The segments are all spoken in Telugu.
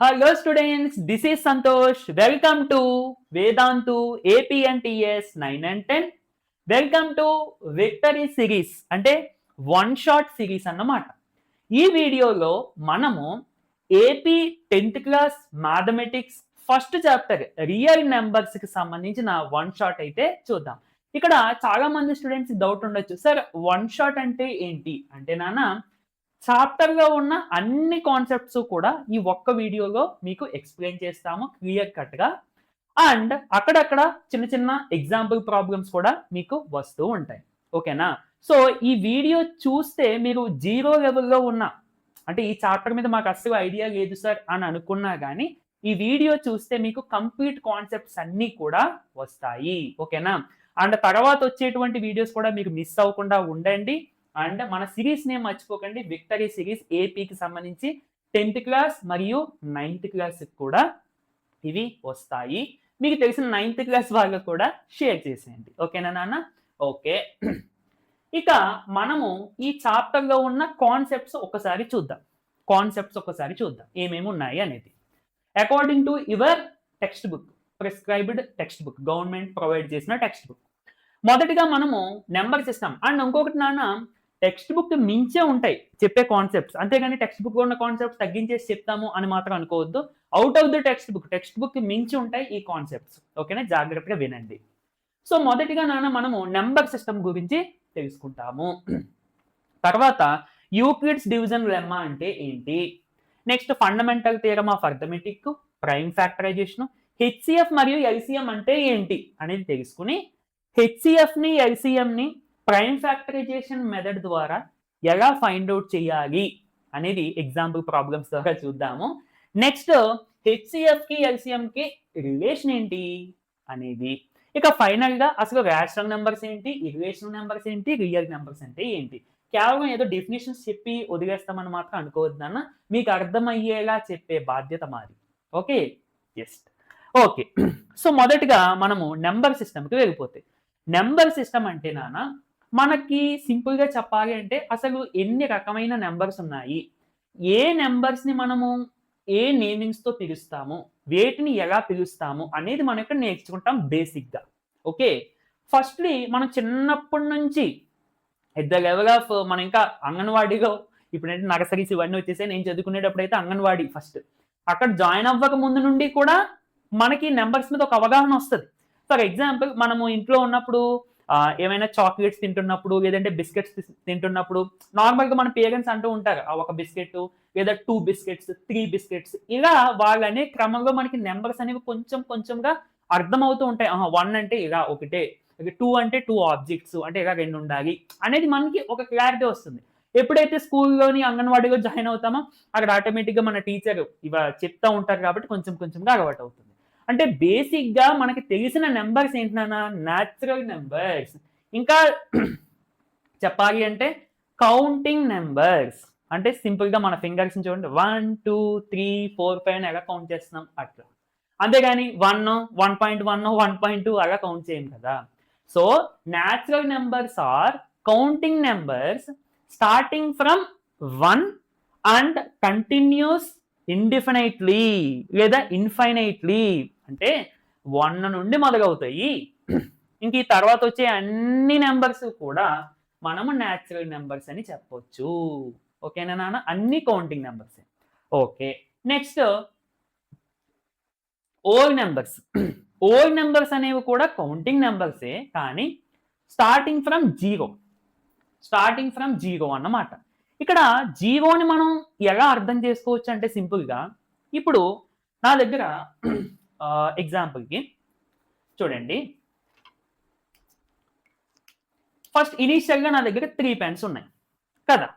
Hello students, this is Santosh. Welcome to Vedantu APNTS 9 and 10. Welcome to victory series అంటే వన్ షాట్ సిరీస్ అన్నమాట. ఈ వీడియోలో మనము AP 10th class mathematics first chapter real numbers కి సంబంధించిన వన్ షాట్ అయితే చూద్దాం. ఇక్కడ చాలా మంది స్టూడెంట్స్ డౌట్ ఉండొచ్చు, సార్ వన్ షాట్ అంటే ఏంటి అంటే నాన్న చాప్టర్ లో ఉన్న అన్ని కాన్సెప్ట్స్ కూడా ఈ ఒక్క వీడియోలో మీకు ఎక్స్ప్లెయిన్ చేస్తాము క్లియర్ కట్ గా. అండ్ అక్కడక్కడ చిన్న చిన్న ఎగ్జాంపుల్ ప్రాబ్లమ్స్ కూడా మీకు వస్తూ ఉంటాయి. ఓకేనా? సో ఈ వీడియో చూస్తే మీరు జీరో లెవెల్లో ఉన్న అంటే ఈ చాప్టర్ మీద మాకు అసలు ఐడియా లేదు సార్ అని అనుకున్నా కానీ ఈ వీడియో చూస్తే మీకు కంప్లీట్ కాన్సెప్ట్స్ అన్నీ కూడా వస్తాయి. ఓకేనా? అండ్ తర్వాత వచ్చేటువంటి వీడియోస్ కూడా మీకు మిస్ అవ్వకుండా ఉండండి. అండ్ మన సిరీస్ నేమ్ మర్చిపోకండి, విక్టరీ సిరీస్. ఏపీకి సంబంధించి 10th క్లాస్ మరియు 9th క్లాస్ కూడా ఇవి వస్తాయి. మీకు తెలిసిన 9th క్లాస్ వాళ్ళకు కూడా షేర్ చేసేయండి. ఓకేనా నాన్న? ఓకే, ఇక మనము ఈ చాప్టర్ లో ఉన్న కాన్సెప్ట్స్ ఒకసారి చూద్దాం ఏమేమి ఉన్నాయి అనేది. According to your text book, prescribed text book, government provide చేసిన టెక్స్ట్ బుక్. మొదటిగా మనము నెంబర్ సిస్టమ్. అండ్ ఇంకొకటి నాన్న, టెక్స్ట్ బుక్ మించే ఉంటాయి చెప్పే కాన్సెప్ట్స్, అంతేగాని టెక్స్ట్ బుక్ లో ఉన్న కాన్సెప్ట్స్ తగ్గించేసి చెప్తాము అని మాత్రం అనుకోవద్దు. Out of the text book మించి ఉంటాయి ఈ కాన్సెప్ట్స్. ఓకేనా? జాగ్రత్తగా వినండి. సో మొదటిగా నాన్న మనము నెంబర్ సిస్టమ్ గురించి తెలుసుకుంటాము. తర్వాత యూక్లిడ్స్ డివిజన్ లెమ్మా అంటే ఏంటి, next fundamental theorem of arithmetic, prime factorisation, HCF మరియు ఎల్సిఎం అంటే ఏంటి అనేది తెలుసుకుని హెచ్సిఎఫ్ ని ఎల్సిఎం ని ప్రైమ్ ఫ్యాక్టరైజేషన్ మెథడ్ ద్వారా ఎలా ఫైండ్ అవుట్ చేయాలి అనేది ఎగ్జాంపుల్ ప్రాబ్లమ్స్ ద్వారా చూద్దాము. నెక్స్ట్ హెచ్సిఎఫ్ కి ఎల్సిఎం కి రిలేషన్ ఏంటి అనేది, ఇక ఫైనల్ గా అసలు రేషనల్ నెంబర్స్ ఏంటి, ఇర్రేషనల్ నెంబర్స్ ఏంటి, రియల్ నెంబర్స్ అంటే ఏంటి. కేవలం ఏదో డెఫినేషన్స్ చెప్పి వదిలేస్తామని మాత్రం అనుకోవద్దన్న, మీకు అర్థమయ్యేలా చెప్పే బాధ్యత మాది. Okay, just okay. సో మొదటిగా మనము నెంబర్ సిస్టమ్కి వెళ్ళిపోతే, నెంబర్ సిస్టమ్ అంటే నాన్న మనకి సింపుల్ గా చెప్పాలి అంటే అసలు ఎన్ని రకమైన నెంబర్స్ ఉన్నాయి, ఏ నెంబర్స్ ని మనము ఏ నేమింగ్స్ తో పిలుస్తాము, వేటిని ఎలా పిలుస్తాము అనేది మనం ఇక్కడ నేర్చుకుంటాం బేసిక్ గా. ఓకే, ఫస్ట్లీ మనం చిన్నప్పటి నుంచి ఎట్ ద లెవెల్ ఆఫ్ మనం ఇంకా అంగన్వాడీలో, ఇప్పుడంటే నర్సరీస్ ఇవన్నీ వచ్చేసాయి, నేను చదువుకునేటప్పుడు అయితే అంగన్వాడీ ఫస్ట్, అక్కడ జాయిన్ అవ్వక ముందు నుండి కూడా మనకి నెంబర్స్ మీద ఒక అవగాహన వస్తుంది. ఫర్ ఎగ్జాంపుల్ మనము ఇంట్లో ఉన్నప్పుడు ఏమైనా చాక్లెట్స్ తింటున్నప్పుడు లేదంటే బిస్కెట్స్ తింటున్నప్పుడు నార్మల్గా మన పేరెంట్స్ అంటూ ఉంటారు ఒక బిస్కెట్ లేదా 2 బిస్కెట్స్ 3 బిస్కెట్స్, ఇలా వాళ్ళనే క్రమంలో మనకి నెంబర్స్ అనేవి కొంచెం కొంచెంగా అర్థమవుతూ ఉంటాయి. 1 అంటే ఇలా ఒకటే, 2 అంటే 2 ఆబ్జెక్ట్స్ అంటే ఇలా 2 ఉండాలి అనేది మనకి ఒక క్లారిటీ వస్తుంది. ఎప్పుడైతే స్కూల్లోని అంగన్వాడీలో జాయిన్ అవుతామో అక్కడ ఆటోమేటిక్గా మన టీచర్ ఇవ చెప్తా ఉంటారు కాబట్టి కొంచెం కొంచెంగా అలవాటు అవుతుంది. అంటే బేసిక్ గా మనకి తెలిసిన నెంబర్స్ ఏంటన్నా న్యాచురల్ నెంబర్స్, ఇంకా చెప్పాలి అంటే కౌంటింగ్ నెంబర్స్. అంటే సింపుల్ గా మన ఫింగర్స్ చూడండి 1 2 3 4 5 ఎలా కౌంట్ చేస్తున్నాం అట్లా, అంతేగాని 1 1.1 1.2 అలా కౌంట్ చేయం కదా. So natural numbers are counting numbers starting from 1 and continues indefinitely లేదా ఇన్ఫైనైట్లీ, అంటే 1 నుండి మొదలవుతాయి. ఇంక ఈ తర్వాత వచ్చే అన్ని నెంబర్స్ కూడా మనము న్యాచురల్ నెంబర్స్ అని చెప్పొచ్చు. ఓకేనా నాన్న? అన్ని counting numbers. Okay, next whole numbers. Whole numbers అనేవి కూడా కౌంటింగ్ నెంబర్సే, కానీ స్టార్టింగ్ ఫ్రమ్ జీరో అన్నమాట. ఇక్కడ జీరోని మనం ఎలా అర్థం చేసుకోవచ్చు అంటే సింపుల్గా, ఇప్పుడు నా దగ్గర ఎగ్జాంపుల్కి చూడండి, ఫస్ట్ ఇనీషియల్గా నా దగ్గర 3 పెన్స్ ఉన్నాయి కదా,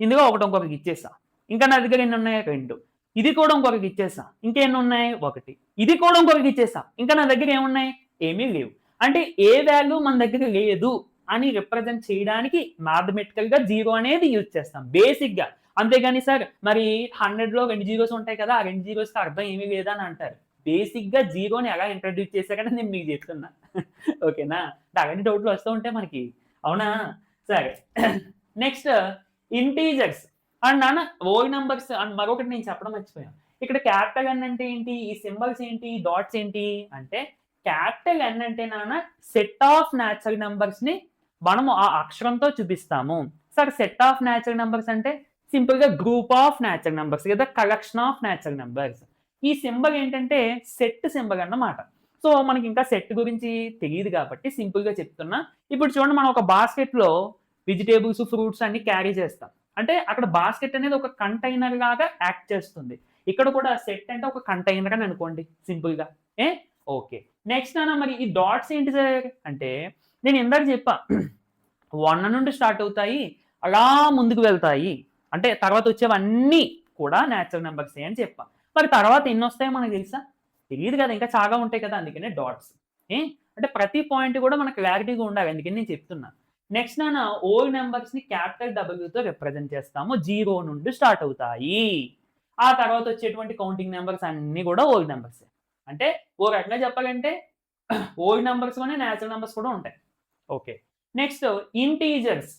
ఇందులో ఇంకొకరికి ఇచ్చేసా. ఇంకా నా దగ్గర ఎన్ని ఉన్నాయి? 2. ఇది కూడా ఇంకొకరికి ఇచ్చేసా. ఇంకా ఎన్ని ఉన్నాయి? 1. ఇది కూడా ఇంకొకరికి ఇచ్చేసా. ఇంకా నా దగ్గర ఏమున్నాయి? ఏమీ లేవు. అంటే ఏ వాల్యూ మన దగ్గర లేదు అని రిప్రజెంట్ చేయడానికి మ్యాథమెటికల్ గా 0 అనేది యూజ్ చేస్తాం బేసిక్ గా. అంతేగాని సార్ మరి 100లో 2 జీరోస్ ఉంటాయి కదా, ఆ 2 జీరోస్కి అర్థం ఏమీ లేదా అని అంటారు. బేసిక్ గా 0ని ఎలా ఇంట్రడ్యూస్ చేశాకని నేను మీకు చెప్తున్నా. ఓకేనా? అలాంటి డౌట్లు వస్తూ ఉంటాయి మనకి, అవునా? సరే, నెక్స్ట్ ఇంటీజర్స్. అండ్ నాన్న ఓల్ నెంబర్స్ అండ్ మరొకటి నేను చెప్పడం మర్చిపోయాను, ఇక్కడ క్యాపిటల్ ఎన్ అంటే ఏంటి, ఈ సింబల్స్ ఏంటి, డాట్స్ ఏంటి అంటే క్యాపిటల్ ఎన్ అంటే నాన్న సెట్ ఆఫ్ న్యాచురల్ నెంబర్స్ ని మనము ఆ అక్షరంతో చూపిస్తాము. Sir set of natural numbers అంటే సింపుల్ గా గ్రూప్ ఆఫ్ న్యాచురల్ నెంబర్స్ లేదా కలెక్షన్ ఆఫ్ న్యాచురల్ నెంబర్స్. ఈ సింబల్ ఏంటంటే సెట్ సింబల్ అన్నమాట. సో మనకి ఇంకా సెట్ గురించి తెలియదు కాబట్టి సింపుల్ గా చెప్తున్నా. ఇప్పుడు చూడండి, మనం ఒక బాస్కెట్ లో వెజిటేబుల్స్, ఫ్రూట్స్ అన్ని క్యారీ చేస్తాం. అంటే అక్కడ బాస్కెట్ అనేది ఒక కంటైనర్ లాగా యాక్ట్ చేస్తుంది. ఇక్కడ కూడా సెట్ అంటే ఒక కంటైనర్ అని అనుకోండి సింపుల్ గా. ఓకే. నెక్స్ట్ అన్న మరి ఈ డాట్స్ ఏంటి సార్ అంటే నేను ఇందాక చెప్పా 1 నుండి స్టార్ట్ అవుతాయి, అలా ముందుకు వెళ్తాయి. అంటే తర్వాత వచ్చేవన్నీ కూడా న్యాచురల్ నెంబర్స్ అని చెప్పా. మరి తర్వాత ఎన్ని వస్తాయో మనకు తెలుసా? తెలియదు కదా, ఇంకా చాలా ఉంటాయి కదా, అందుకనే డాట్స్. అంటే ప్రతి పాయింట్ కూడా మనకు క్లారిటీగా ఉండాలి, అందుకని నేను చెప్తున్నా. నెక్స్ట్ నాన్న ఓల్ నెంబర్స్ ని క్యాపిటల్ డబ్ల్యూతో రిప్రజెంట్ చేస్తాము. 0 నుండి స్టార్ట్ అవుతాయి. ఆ తర్వాత వచ్చేటువంటి కౌంటింగ్ నెంబర్స్ అన్ని కూడా ఓల్డ్ నెంబర్స్. అంటే ఓ రకంగా చెప్పాలంటే ఓల్డ్ నెంబర్స్ లోనే న్యాచురల్ నెంబర్స్ కూడా ఉంటాయి. ఓకే. Next integers.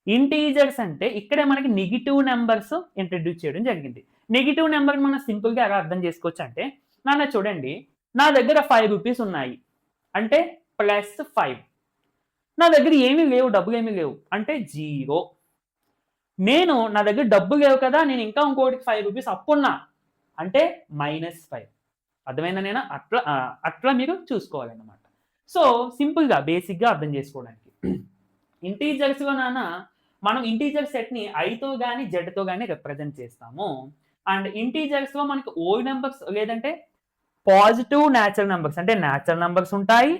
ఇంటీజర్స్ అంటే ఇక్కడే మనకి నెగిటివ్ నెంబర్స్ ఇంట్రడ్యూస్ చేయడం జరిగింది. నెగిటివ్ నెంబర్ మనం సింపుల్ గా ఎలా అర్థం చేసుకోవచ్చు అంటే నాన్న చూడండి, నా దగ్గర 5 రూపీస్ ఉన్నాయి అంటే +5. నా దగ్గర ఏమీ లేవు, డబ్బులు ఏమీ లేవు అంటే 0. నా దగ్గర డబ్బు లేవు కదా, నేను ఇంకా ఇంకోటికి 5 రూపీస్ అప్పున్నా అంటే -5. అర్థమైందా? నేను అట్లా మీరు చూసుకోవాలన్నమాట. సో సింపుల్ గా బేసిక్ గా అర్థం చేసుకోవడానికి ఇంటీజర్స్ లో నాన్న మనం ఇంటీజర్ సెట్ ని ఐతో గానీ జెడ్ తో గానీ రిప్రజెంట్ చేస్తాము. అండ్ ఇంటీజర్స్ లో మనకి ఓల్డ్ నెంబర్స్ లేదంటే పాజిటివ్ న్యాచురల్ నెంబర్స్ అంటే న్యాచురల్ నెంబర్స్ ఉంటాయి,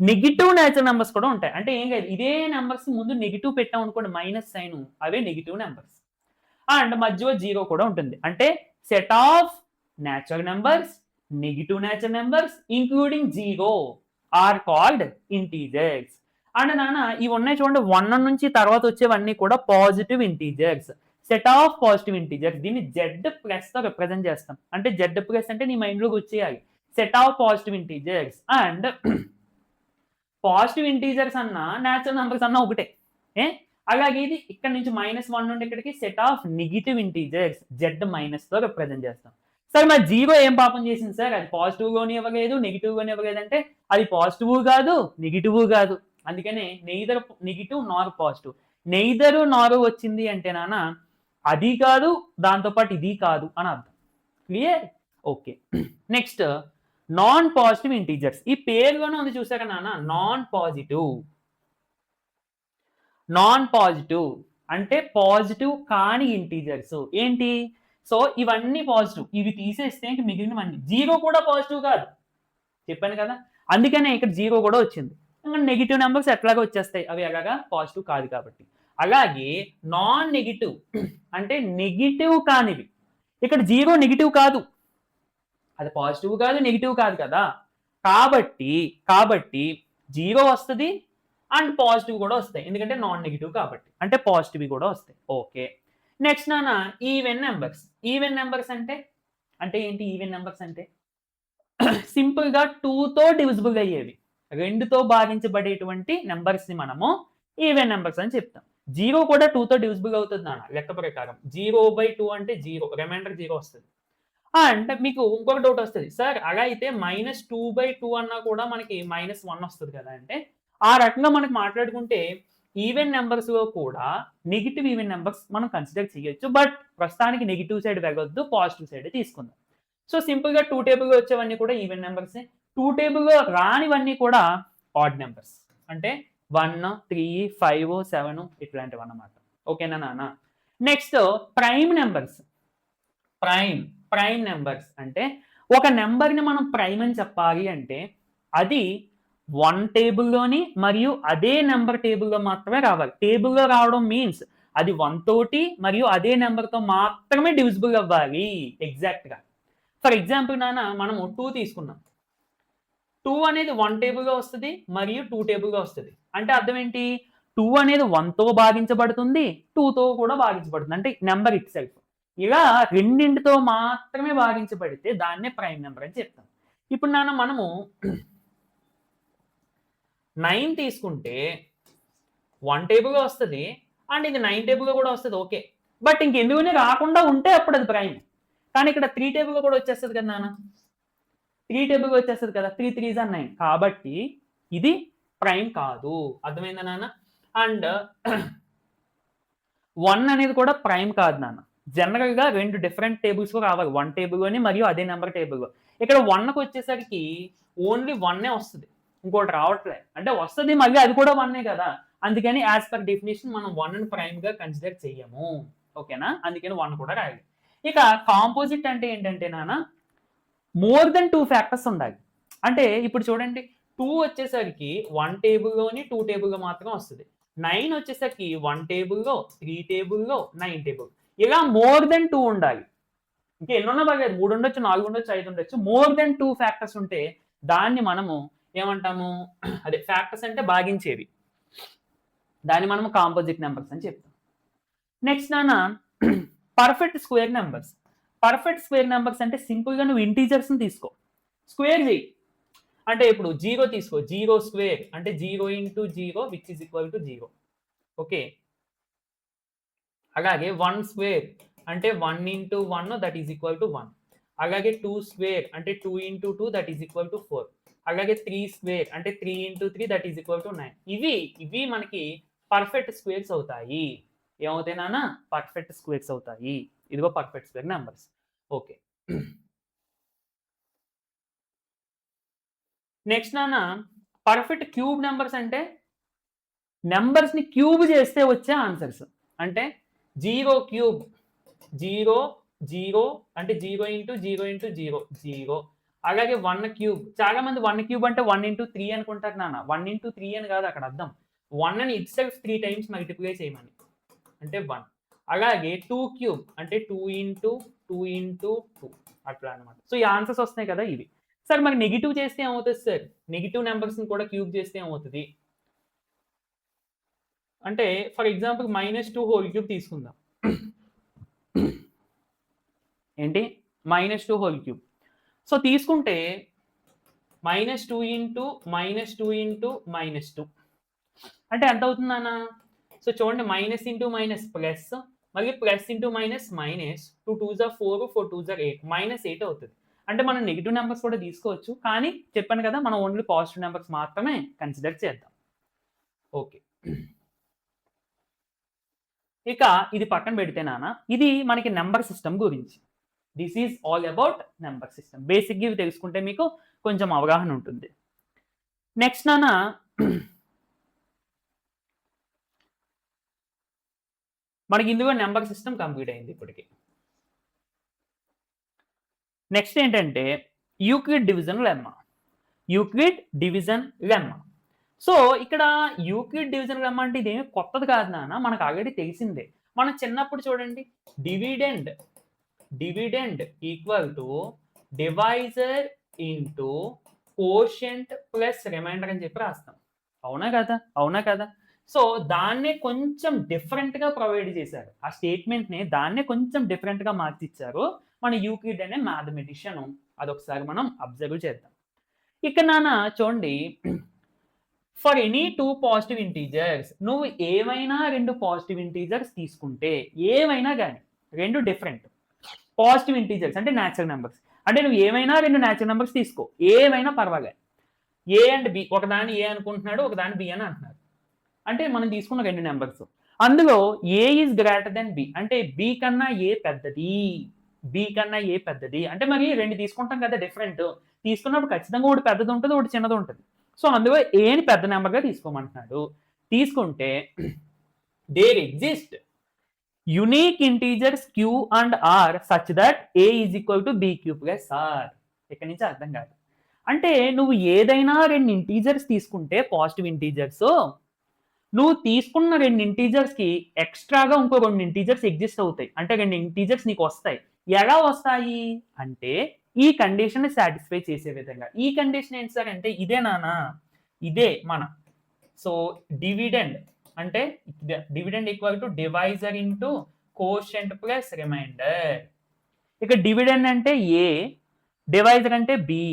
నెగిటివ్ న్యాచురల్ నెంబర్స్ కూడా ఉంటాయి. అంటే ఏం కాదు, ఇదే నెంబర్స్ ముందు నెగిటివ్ పెట్టాం అనుకోండి, మైనస్ సైన్, అవే నెగిటివ్ నెంబర్స్. అండ్ మధ్యలో 0 కూడా ఉంటుంది. అంటే set of natural numbers, negative natural numbers including 0 are called integers. And నాన్న ఇవి ఉన్నాయి చూడండి, 1 నుంచి తర్వాత వచ్చేవన్నీ కూడా positive integers, set of positive integers. దీన్ని జెడ్ ప్లస్ తో రిప్రజెంట్ చేస్తాం. అంటే జెడ్ ప్లస్ అంటే నీ మైండ్ లోకి వచ్చేయాలి set of positive integers. And positive integers అన్న న్యాచురల్ నెంబర్స్ అన్న ఒకటే. అలాగే ఇది ఇక్కడ నుంచి -1 నుండి ఇక్కడికి set of negative integers, Z minus తో రిప్రజెంట్ చేస్తాం. సార్ మరి 0 ఏం పాపం చేసింది సార్, అది పాజిటివ్ గాని ఇవ్వలేదు, నెగిటివ్ గాని ఇవ్వలేదు అంటే అది పాజిటివ్ కాదు, నెగిటివ్ కాదు. అందుకనే నెయిదర్ నెగిటివ్ నార్ పాజిటివ్. నెయిదర్ నార్ వచ్చింది అంటే నాన్న అది కాదు, దాంతోపాటు ఇది కాదు అని అర్థం. Clear? Okay. Next non positive integers. ఈ పేరులోనే ఉంది చూసాక నాన్న, నాన్ పాజిటివ్. నాన్ పాజిటివ్ అంటే పాజిటివ్ కాని ఇంటీజర్స్ ఏంటి? సో ఇవన్నీ పాజిటివ్, ఇవి తీసేస్తే ఇంక మిగిలినవన్నీ. 0 కూడా పాజిటివ్ కాదు, చెప్పాను కదా, అందుకనే ఇక్కడ 0 కూడా వచ్చింది. ఇంకా నెగిటివ్ నెంబర్స్ ఎట్లాగా వచ్చేస్తాయి, అవి ఎలాగా పాజిటివ్ కాదు కాబట్టి. అలాగే నాన్ నెగిటివ్ అంటే నెగిటివ్ కానివి. ఇక్కడ 0 నెగిటివ్ కాదు, అది పాజిటివ్ కాదు, నెగిటివ్ కాదు కదా, కాబట్టి 0 వస్తుంది అండ్ పాజిటివ్ కూడా వస్తాయి, ఎందుకంటే నాన్ నెగిటివ్ కాబట్టి. అంటే పాజిటివ్ కూడా వస్తాయి. ఓకే. నెక్స్ట్ నాన్న ఈవెన్ నెంబర్స్. ఈవెన్ నెంబర్స్ అంటే ఏంటి? ఈవెన్ నెంబర్స్ అంటే సింపుల్ గా 2తో డివిజిబుల్ అయ్యేవి, 2తో భాగించబడేటువంటి నెంబర్స్ ని మనము ఈవెన్ నెంబర్స్ అని చెప్తాం. 0 కూడా 2తో డివిజిబుల్ అవుతుంది నాన్న లెక్క ప్రకారం. 0/2 అంటే 0, రిమైండర్ 0 వస్తుంది. అండ్ మీకు ఇంకొక డౌట్ వస్తుంది, సార్ అలా అయితే -2/2 అన్నా కూడా మనకి -1 వస్తుంది కదా అంటే, ఆ రకంగా మనకి మాట్లాడుకుంటే ఈవెన్ నెంబర్స్ లో కూడా నెగిటివ్ ఈవెన్ నెంబర్స్ మనం కన్సిడర్ చేయొచ్చు. బట్ ప్రస్తుతానికి నెగిటివ్ సైడ్ వెళ్ళొద్దు, పాజిటివ్ సైడ్ తీసుకుందాం. సో సింపుల్ గా 2 టేబుల్ లో వచ్చేవన్నీ కూడా ఈవెన్ నెంబర్స్, 2 టేబుల్ లో రానివన్నీ కూడా ఆడ్ నెంబర్స్. అంటే 1, 3, 5, 7 ఇట్లాంటివి అన్నమాట. ఓకేనా నాన్న? Next prime numbers. Prime numbers అంటే ఒక నెంబర్ ని మనం ప్రైమ్ అని చెప్పాలి అంటే అది 1 టేబుల్లోని మరియు అదే నెంబర్ టేబుల్లో మాత్రమే రావాలి. టేబుల్లో రావడం మీన్స్ అది 1 తోటి మరియు అదే నెంబర్తో మాత్రమే డివిజిబుల్ అవ్వాలి ఎగ్జాక్ట్ గా. ఫర్ ఎగ్జాంపుల్ నాన్న మనము 2 తీసుకున్నాం. 2 అనేది 1 టేబుల్గా వస్తుంది మరియు 2 టేబుల్గా వస్తుంది. అంటే అర్థం ఏంటి? 2 అనేది 1తో భాగించబడుతుంది, 2తో కూడా భాగించబడుతుంది. అంటే నెంబర్ ఇట్ సెల్ఫ్. ఇలా రెండింటితో మాత్రమే భాగించబడితే దాన్నే ప్రైమ్ నెంబర్ అని చెప్తాం. ఇప్పుడు నాన్న మనము 9 తీసుకుంటే 1 టేబుల్గా వస్తుంది అండ్ ఇది 9 టేబుల్గా కూడా వస్తుంది. ఓకే. బట్ ఇంకెందుకనే రాకుండా ఉంటే అప్పుడు అది ప్రైమ్. కానీ ఇక్కడ 3 టేబుల్ కూడా వచ్చేస్తుంది కదా నాన్న, 3 టేబుల్ వచ్చేస్తుంది కదా, 3 3s are 9. కాబట్టి ఇది ప్రైమ్ కాదు. అర్థమైందా నాన్న? అండ్ 1 అనేది కూడా ప్రైమ్ కాదు నాన్న. జనరల్ గా 2 డిఫరెంట్ టేబుల్స్ రావాలి, 1 టేబుల్ అని మరియు అదే నెంబర్ టేబుల్. ఇక్కడ 1కి వచ్చేసరికి ఓన్లీ 1 వస్తుంది, ఇంకోటి రావట్లే. అంటే వస్తుంది మళ్ళీ అది కూడా 1 కదా. అందుకని యాజ్ పర్ డెఫినేషన్ మనం 1 ప్రైమ్ గా కన్సిడర్ చెయ్యము. ఓకేనా? అందుకని 1 కూడా రాయాలి. ఇక కాంపోజిట్ అంటే ఏంటంటే నాన్న, మోర్ దెన్ 2 ఫ్యాక్టర్స్ ఉండాలి. అంటే ఇప్పుడు చూడండి, 2 వచ్చేసరికి 1 టేబుల్లోని 2 టేబుల్లో మాత్రం వస్తుంది. 9 వచ్చేసరికి 1 టేబుల్లో, 3 టేబుల్లో, 9 టేబుల్. ఇలా మోర్ దెన్ 2 ఉండాలి. ఇంకా ఎన్నున్నా బాగా 3 ఉండొచ్చు, 4 ఉండొచ్చు, 5 ఉండొచ్చు. మోర్ దెన్ 2 ఫ్యాక్టర్స్ ఉంటే దాన్ని మనము ఏమంటాము, అదే ఫ్యాక్టర్స్ అంటే భాగించేవి, దాన్ని మనము కాంపోజిట్ నెంబర్స్ అని చెప్తాం. నెక్స్ట్ నాన్న perfect square numbers. Perfect square numbers అంటే సింపుల్ గా నువ్వు ఇంటీజర్స్ ని తీసుకో, స్క్వేర్ చేయి. అంటే ఇప్పుడు 0 తీసుకో, 0 స్క్వేర్ అంటే 0 into 0 which is equal to 0. Okay, అలాగే 1 స్క్వేర్ అంటే 1 into 1 that is equal to 1. అలాగే 2 స్క్వేర్ అంటే 2 into 2 that is equal to 4. అలాగే 3 స్క్వేర్ అంటే 3 into 3 that is equal to 9. ఇవి మనకి పర్ఫెక్ట్ స్క్వేర్స్ అవుతాయి. ఏమవుతాయి నాన్న? పర్ఫెక్ట్ స్క్వేర్స్ అవుతాయి. ఇదిగో perfect square numbers. Okay, next నాన్న పర్ఫెక్ట్ క్యూబ్ నెంబర్స్ అంటే నెంబర్స్ ని క్యూబ్ చేస్తే వచ్చే ఆన్సర్స్. అంటే 0 క్యూబ్ 0 0 అంటే 0 ఇంటూ 0 ఇంటూ 0 0. అలాగే 1 క్యూబ్, చాలా మంది 1 క్యూబ్ అంటే 1 ఇంటూ 3 అనుకుంటారు నాన్న. 1 ఇంటూ 3 అని కాదు అక్కడ అర్థం, 1 అని ఇట్ సెల్ఫ్ 3 టైమ్స్ మల్టిప్లై చేయమని, అంటే 1. అలాగే 2 క్యూబ్ అంటే 2 ఇంటూ 2 ఇంటూ 2 అట్లా అనమాట. సో ఈ ఆన్సర్స్ వస్తున్నాయి కదా ఇవి. సార్ మరి నెగిటివ్ చేస్తే ఏమవుతుంది సార్? నెగిటివ్ నెంబర్స్ ని కూడా క్యూబ్ చేస్తే ఏమవుతుంది అంటే, ఫర్ ఎగ్జాంపుల్ -2 హోల్ క్యూబ్ తీసుకుందాం. ఏంటి? -2 హోల్ క్యూబ్. సో తీసుకుంటే -2 ఇంటూ -2 ఇంటూ -2 అంటే ఎంత అవుతుంది అన్న? సో చూడండి, మైనస్ ఇంటూ మైనస్ ప్లస్, మళ్ళీ plus into minus minus, 2 2s are 4, 4 2s are 8, -8 అవుతుంది. అంటే మనం నెగిటివ్ నెంబర్స్ కూడా తీసుకోవచ్చు, కానీ చెప్పాను కదా మనం ఓన్లీ పాజిటివ్ నెంబర్స్ మాత్రమే కన్సిడర్ చేద్దాం. ఓకే, ఇక ఇది పక్కన పెడితే నాన్న, ఇది మనకి నెంబర్ సిస్టమ్ గురించి. This is all about number system. బేసిక్గా ఇవి తెలుసుకుంటే మీకు కొంచెం అవగాహన ఉంటుంది. నెక్స్ట్ నాన్న మనకి ఇందులో నెంబర్ సిస్టమ్ కంప్లీట్ అయింది ఇప్పటికి. నెక్స్ట్ ఏంటంటే Euclid division lemma. Euclid division lemma. So ఇక్కడ యూక్లిడ్ డివిజన్ లెమ్మా అంటే ఇదేమి కొత్తది కాదు నాన్న, మనకు ఆల్రెడీ తెలిసిందే. మనం చిన్నప్పుడు చూడండి, dividend equal to divisor into quotient plus remainder అని చెప్పి రాస్తాం. అవునా కదా? అవునా కదా? సో దాన్నే కొంచెం డిఫరెంట్ గా ప్రొవైడ్ చేశారు. ఆ స్టేట్మెంట్ ని దాన్నే కొంచెం డిఫరెంట్ గా మార్చిచ్చారు మన యూక్లిడ్ అనే మ్యాథమెటిషియన్. అదొకసారి మనం అబ్జర్వ్ చేద్దాం. ఇక్కడ నాన్న చూడండి, ఫర్ ఎనీ 2 పాజిటివ్ ఇంటీజర్స్, నువ్వు ఏవైనా 2 పాజిటివ్ ఇంటీజర్స్ తీసుకుంటే, ఏవైనా కానీ 2 డిఫరెంట్ పాజిటివ్ ఇంటీజర్స్ అంటే న్యాచురల్ నెంబర్స్, అంటే నువ్వు ఏమైనా 2 న్యాచురల్ నెంబర్స్ తీసుకో, ఏమైనా పర్వాలేదు. ఏ అండ్ బి, ఒకదాన్ని ఏ అనుకుంటున్నాడు, ఒకదాన్ని బి అని అంటున్నాడు. అంటే మనం తీసుకున్న 2 నెంబర్స్, అందులో ఏ ఈజ్ గ్రేటర్ దెన్ బి, అంటే బి కన్నా ఏ పెద్దది, బి కన్నా ఏ పెద్దది. అంటే మరి 2 తీసుకుంటాం కదా డిఫరెంట్, తీసుకున్నప్పుడు ఖచ్చితంగా ఒకటి పెద్దది ఉంటుంది, ఒకటి చిన్నది ఉంటుంది. సో అందులో ఏని పెద్ద నెంబర్గా తీసుకోమంటున్నాడు. తీసుకుంటే there exist unique integers q and r such that a is equal to b q plus r. ఇక్కడి నుంచి అర్థం కాదు. అంటే నువ్వు ఏదైనా 2 ఇంటీజర్స్ తీసుకుంటే పాజిటివ్ ఇంటీజర్స్, నువ్వు తీసుకున్న 2 ఇంటీజర్స్ కి ఎక్స్ట్రాగా ఇంకో 2 ఇంటీజర్స్ ఎగ్జిస్ట్ అవుతాయి. అంటే 2 ఇంటీజర్స్ నీకు వస్తాయి. ఎలా వస్తాయి అంటే ఈ కండిషన్ ని సాటిస్ఫై చేసే విధంగా. ఈ కండిషన్ ఏంటి సార్ అంటే ఇదే నాన్న, ఇదే మన. సో డివిడెండ్ అంటే dividend equal to divisor into quotient plus remainder. ఇక డివిడెండ్ అంటే ఏ, డివైజర్ అంటే బి,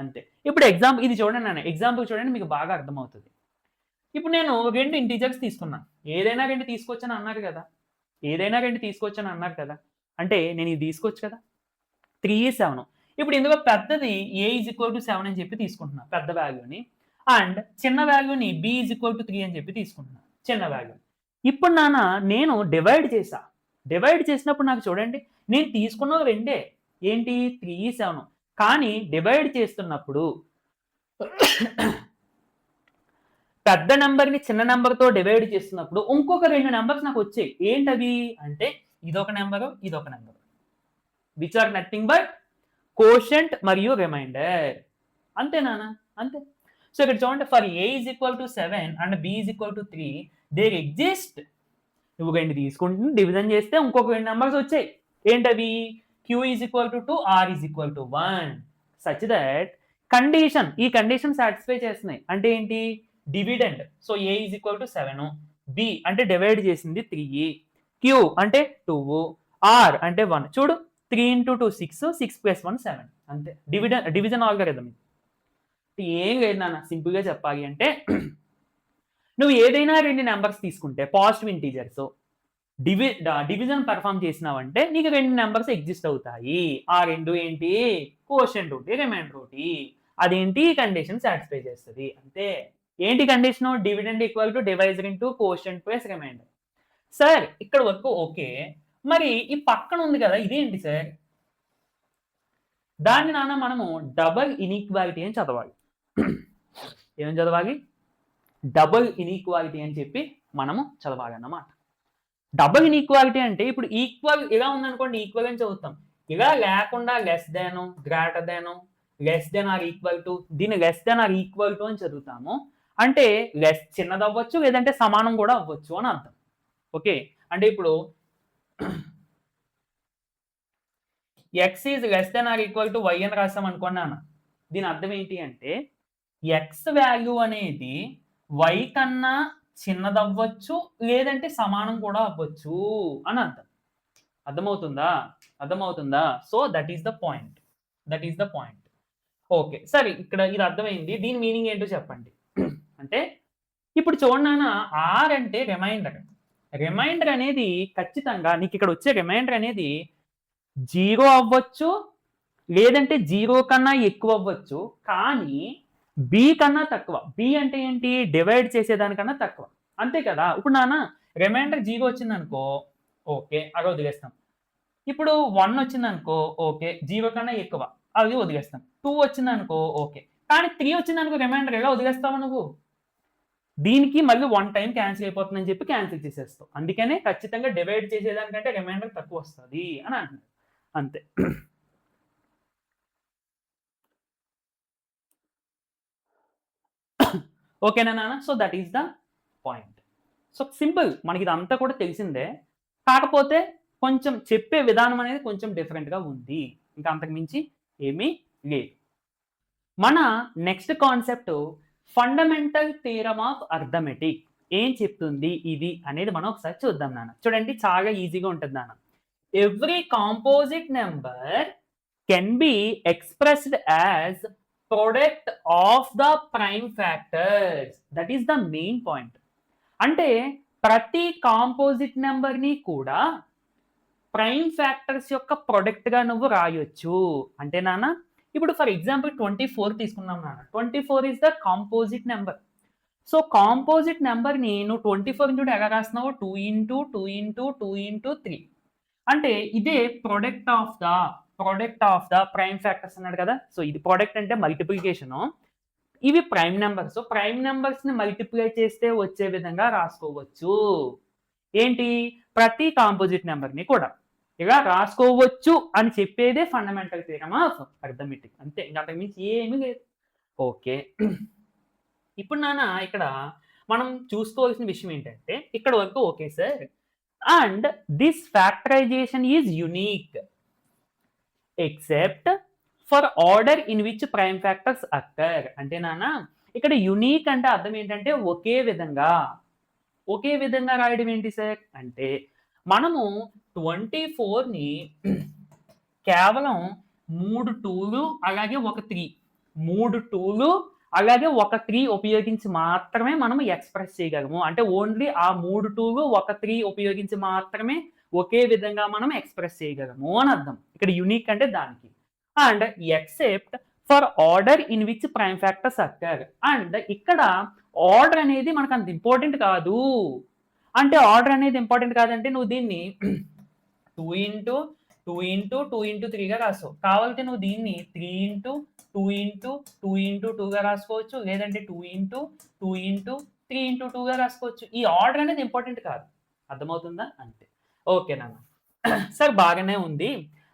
అంతే. ఇప్పుడు ఎగ్జాంపుల్ ఇది చూడండి నాన్న, ఎగ్జాంపుల్ చూడండి, మీకు బాగా అర్థమవుతుంది. ఇప్పుడు నేను 2 ఇంటీజర్స్ తీసుకున్నా, ఏదైనా 2 తీసుకొచ్చని అన్నారు కదా, ఏదైనా 2 తీసుకొచ్చని అన్నారు కదా, అంటే నేను ఇది తీసుకోవచ్చు కదా. 3, 7. ఇప్పుడు ఇందులో పెద్దది a ఈజ్ ఈక్వల్ టు 7 అని చెప్పి తీసుకుంటున్నా పెద్ద వాల్యూని. అండ్ చిన్న వాల్యూని b ఈజ్ ఈక్వల్ టు 3 అని చెప్పి తీసుకుంటున్నా చిన్న వాల్యూ. ఇప్పుడు నేను డివైడ్ చేశా. డివైడ్ చేసినప్పుడు నాకు చూడండి, నేను తీసుకున్నవి రెండే. ఏంటి? 3, 7. కానీ డివైడ్ చేస్తున్నప్పుడు పెద్ద నెంబర్‌ని చిన్న నెంబర్‌తో డివైడ్ చేస్తున్నప్పుడు ఇంకొక 2 నంబర్స్ నాకు వచ్చాయి. ఏంటవి? అంటే ఇదొక నంబరు, ఇదొక number. Which are nothing but quotient మరియు రిమైండర్. అంతే నాన్న, అంతే. సో ఇక్కడ చూడండి, for a is equal to 7 and b is equal to 3 there exist. నువ్వు 2 తీసుకుంటుంది డివిజన్ చేస్తే ఇంకొక 2 నంబర్స్ వచ్చాయి. ఏంటవి? q is equal to 2, r is equal to 1 such that condition, ఈ కండిషన్ సాటిస్ఫై చేస్తున్నాయి. అంటే ఏంటి? Dividend. So a is equal to 7, b అంటే డివైడ్ చేసింది 3, q అంటే 2, r అంటే 1. చూడు, 3 into 2 6, 6 plus 1 7. అంతే. Division algorithm. ఏం లేదు నాన్న, సింపుల్ గా చెప్పాలి అంటే నువ్వు ఏదైనా 2 నెంబర్స్ తీసుకుంటే పాజిటివ్ ఇంటీజర్స్ డివిజన్ పర్ఫామ్ చేసినావంటే నీకు 2 నెంబర్స్ ఎగ్జిస్ట్ అవుతాయి. ఆ 2 ఏంటి? కోషెంట్ ఒకటి, రిమైండర్ ఒకటి. అదేంటి? కండిషన్ సాటిస్ఫై చేస్తుంది. అంతే. ఏంటి condition? Dividend equal to divisor into quotient plus remainder. Sir ఇక్కడ వరకు ఓకే. మరి ఈ పక్కన ఉంది కదా, ఇదేంటి సార్? దాన్ని మనము డబుల్ ఇన్ఈక్వాలిటీ అని చదవాలి. ఏం చదవాలి? డబుల్ ఇన్ఈక్వాలిటీ అని చెప్పి మనము చదవాలి అన్నమాట. డబుల్ ఇన్ఈక్వాలిటీ అంటే ఇప్పుడు ఈక్వల్ ఇలా ఉందనుకోండి, ఈక్వల్ అని చదువుతాం. ఇలా లేకుండా less than, greater than, less than or equal to, దీన్ని less than or equal to అని చదువుతాము. అంటే లెస్ చిన్నది అవ్వచ్చు, లేదంటే సమానం కూడా అవ్వచ్చు అని అర్థం. ఓకే, అంటే ఇప్పుడు x is less than or equal to y అని రాసాం అనుకున్నాను. దీని అర్థం ఏంటి అంటే ఎక్స్ వాల్యూ అనేది వై కన్నా చిన్నదవ్వచ్చు, లేదంటే సమానం కూడా అవ్వచ్చు అని అర్థం. అర్థమవుతుందా? అర్థమవుతుందా? So that is the point. That is the point. Okay, సరే, ఇక్కడ ఇది అర్థమైంది. దీని మీనింగ్ ఏంటో చెప్పండి. అంటే ఇప్పుడు చూడండి, ఆర్ అంటే రిమైండర్. రిమైండర్ అనేది ఖచ్చితంగా నీకు ఇక్కడ వచ్చే రిమైండర్ అనేది 0 అవ్వచ్చు, లేదంటే 0 కన్నా ఎక్కువ అవ్వచ్చు, కానీ బి కన్నా తక్కువ. బి అంటే ఏంటి? డివైడ్ చేసేదానికన్నా తక్కువ. అంతే కదా. ఇప్పుడు రిమైండర్ 0 వచ్చింది అనుకో, ఓకే, అది వదిలేస్తాం. ఇప్పుడు 1 వచ్చింది అనుకో, ఓకే, 0 కన్నా ఎక్కువ, అది వదిలేస్తాం. 2 వచ్చింది అనుకో, ఓకే, కానీ 3 వచ్చింది అనుకో, రిమైండర్ ఎలా వదిలేస్తావు నువ్వు? దీనికి మళ్ళీ 1 టైం క్యాన్సిల్ అయిపోతుందని చెప్పి క్యాన్సిల్ చేసేస్తావు. అందుకనే ఖచ్చితంగా డివైడ్ చేసేదానికంటే రిమైండర్ తక్కువ వస్తుంది అని అంటున్నారు. అంతే. ఓకేనా నాన్న? So that is the point. So simple, మనకి ఇదంతా కూడా తెలిసిందే. కాకపోతే కొంచెం చెప్పే విధానం అనేది కొంచెం డిఫరెంట్గా ఉంది. ఇంకా అంతకు మించి ఏమీ లేదు. మన next concept fundamental theorem of arithmetic. ఏం చెప్తుంది ఇది అనేది మనం ఒకసారి చూద్దాం నాన్న. చూడండి, చాలా ఈజీగా ఉంటుంది నాన్న. Every composite number can be expressed as product of the prime factors. That is the main point. అంటే ప్రతి కాంపోజిట్ నెంబర్ని కూడా ప్రైమ్ ఫ్యాక్టర్స్ యొక్క ప్రొడక్ట్ గా నువ్వు రాయొచ్చు. అంటే నాన్న, ఇప్పుడు ఫర్ ఎగ్జాంపుల్ 24 తీసుకున్నాం నాన్న. 24 is the composite number. So composite నెంబర్ని నువ్వు 24 ఇంటూ ఎలా రాస్తున్నావు? 2 into 2 into 2 into 3. అంటే ఇదే product of the prime factors అన్నాడు కదా. సో ఇది ప్రొడక్ట్ అంటే మల్టిప్లికేషన్. ఇవి ప్రైమ్ నెంబర్స్. ప్రైమ్ నెంబర్స్ ని మల్టిప్లై చేస్తే వచ్చే విధంగా రాసుకోవచ్చు. ఏంటి? ప్రతి కాంపోజిట్ నెంబర్ ని కూడా ఇలా రాసుకోవచ్చు అని చెప్పేదే ఫండమెంటల్ థియరమ్ ఆఫ్ అర్థమెటిక్. అంతే, ఇంకా అంతకు మించి ఏమీ లేదు. ఓకే, ఇప్పుడు ఇక్కడ మనం చూసుకోవాల్సిన విషయం ఏంటంటే ఇక్కడ వరకు okay sir. And this factorization is unique except for order in which prime factors occur. అంటే ఇక్కడ యునిక్ అంటే అర్థం ఏంటంటే ఒకే విధంగా రాయడం. ఏంటి సార్ అంటే మనము 24ని కేవలం 3 2లు అలాగే ఒక 3, 3 2లు అలాగే ఒక 3 ఉపయోగించి మాత్రమే మనము ఎక్స్ప్రెస్ చేయగలము. అంటే ఓన్లీ ఆ 3 2లు ఒక 3 ఉపయోగించి మాత్రమే ఒకే విధంగా మనం ఎక్స్ప్రెస్ చేయగలము అని అర్థం. ఇక్కడ యూనిక్ అంటే దానికి. And except for order in which prime factors occur. And ఇక్కడ ఆర్డర్ అనేది మనకు అంత ఇంపార్టెంట్ కాదు. అంటే ఆర్డర్ అనేది ఇంపార్టెంట్ కాదంటే నువ్వు దీన్ని 2 ఇంటూ 2 ఇంటూ 2 ఇంటూ 3గా రాస్తావు. కావాలంటే నువ్వు దీన్ని 3 ఇంటూ 2 ఇంటూ 2 ఇంటూ 2గా రాసుకోవచ్చు. లేదంటే 2 ఇంటూ 2 ఇంటూ 3 ఇంటూ 2గా రాసుకోవచ్చు. ఈ ఆర్డర్ అనేది ఇంపార్టెంట్ కాదు. అర్థమవుతుందా? అంతే. ఓకే నాన్న. సార్ బాగానే ఉంది.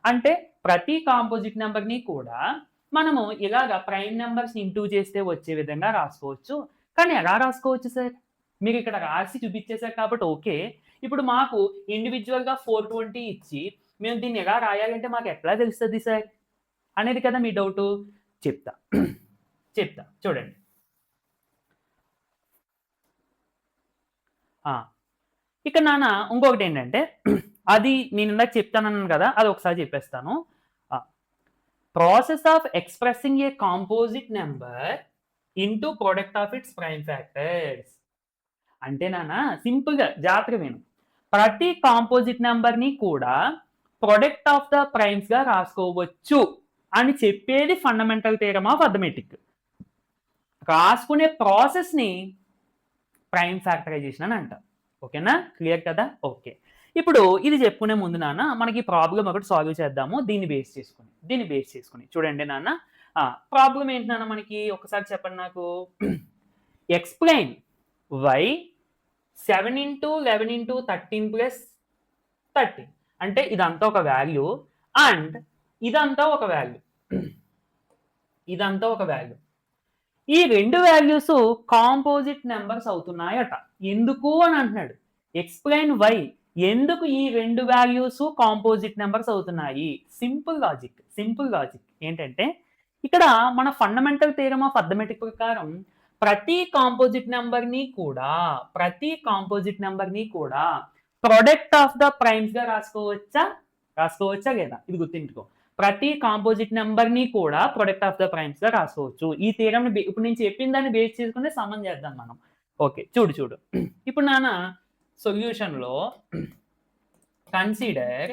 అంటే ప్రతి కాంపోజిట్ నెంబర్ని కూడా మనము ఇలాగ ప్రైమ్ నెంబర్స్ ఇంటూ చేస్తే వచ్చే విధంగా రాసుకోవచ్చు. కానీ ఎలా రాసుకోవచ్చు సార్? మీరు ఇక్కడ రాసి చూపించేశారు కాబట్టి ఓకే. ఇప్పుడు మాకు ఇండివిజువల్గా 420 ఇచ్చి మేము దీన్ని ఎలా రాయాలంటే మాకు ఎట్లా తెలుస్తుంది సార్ అనేది కదా మీ డౌట్. చెప్తా చెప్తా చూడండి. ఇక్కడ నాన్న ఇంకొకటి ఏంటంటే అది నేను ఇందాక చెప్తానన్నాను కదా, అది ఒకసారి చెప్పేస్తాను. Process of expressing a composite number into product of it's prime factors. అంటే నాన్న సింపుల్గా జాగ్రత్తగా విను. ప్రతి కాంపోజిట్ నెంబర్ని కూడా ప్రొడక్ట్ ఆఫ్ ద ప్రైమ్స్గా రాసుకోవచ్చు అని చెప్పేది ఫండమెంటల్ థియరమ్ ఆఫ్ అర్థమెటిక్. రాసుకునే ప్రాసెస్ని ప్రైమ్ ఫ్యాక్టరైజేషన్ అని అంటారు. ఓకేనా? క్లియర్ కదా? ఓకే. ఇప్పుడు ఇది చెప్పుకునే ముందు నాన్న మనకి ప్రాబ్లం ఒకటి సాల్వ్ చేద్దాము. దీన్ని బేస్ చేసుకుని చూడండి నాన్న. ప్రాబ్లం ఏంటి నాన్న మనకి ఒకసారి చెప్పండి నాకు. Explain why 7 into 11 into 13 plus 13 అంటే ఇదంతా ఒక వాల్యూ అండ్ ఇదంతా ఒక వాల్యూ. ఈ రెండు వాల్యూస్ కాంపోజిట్ నెంబర్స్ అవుతున్నాయట. ఎందుకు అని అంటున్నాడు. ఎక్స్ప్లెయిన్ వై, ఎందుకు ఈ రెండు వాల్యూస్ కాంపోజిట్ నెంబర్స్ అవుతున్నాయి. సింపుల్ లాజిక్ ఏంటంటే ఇక్కడ మన ఫండమెంటల్ థియరమ్ ఆఫ్ అర్థమెటిక్ ప్రకారం ప్రతి కాంపోజిట్ నెంబర్ని కూడా ప్రొడక్ట్ ఆఫ్ ద ప్రైమ్స్ గా రాసుకోవచ్చా లేదా? ఇది గుర్తుంచుకో. ప్రతి కాంపోజిట్ నెంబర్ని కూడా ప్రొడక్ట్ ఆఫ్ ద ప్రైమ్స్ గా రాసుకోవచ్చు. ఈ థియరమ్ ఇప్పుడు నేను చెప్పిన దాన్ని బేస్ చేసుకుని సమం చేద్దాం మనం. ఓకే, చూడు. ఇప్పుడు నాన్న సొల్యూషన్ లో కన్సిడర్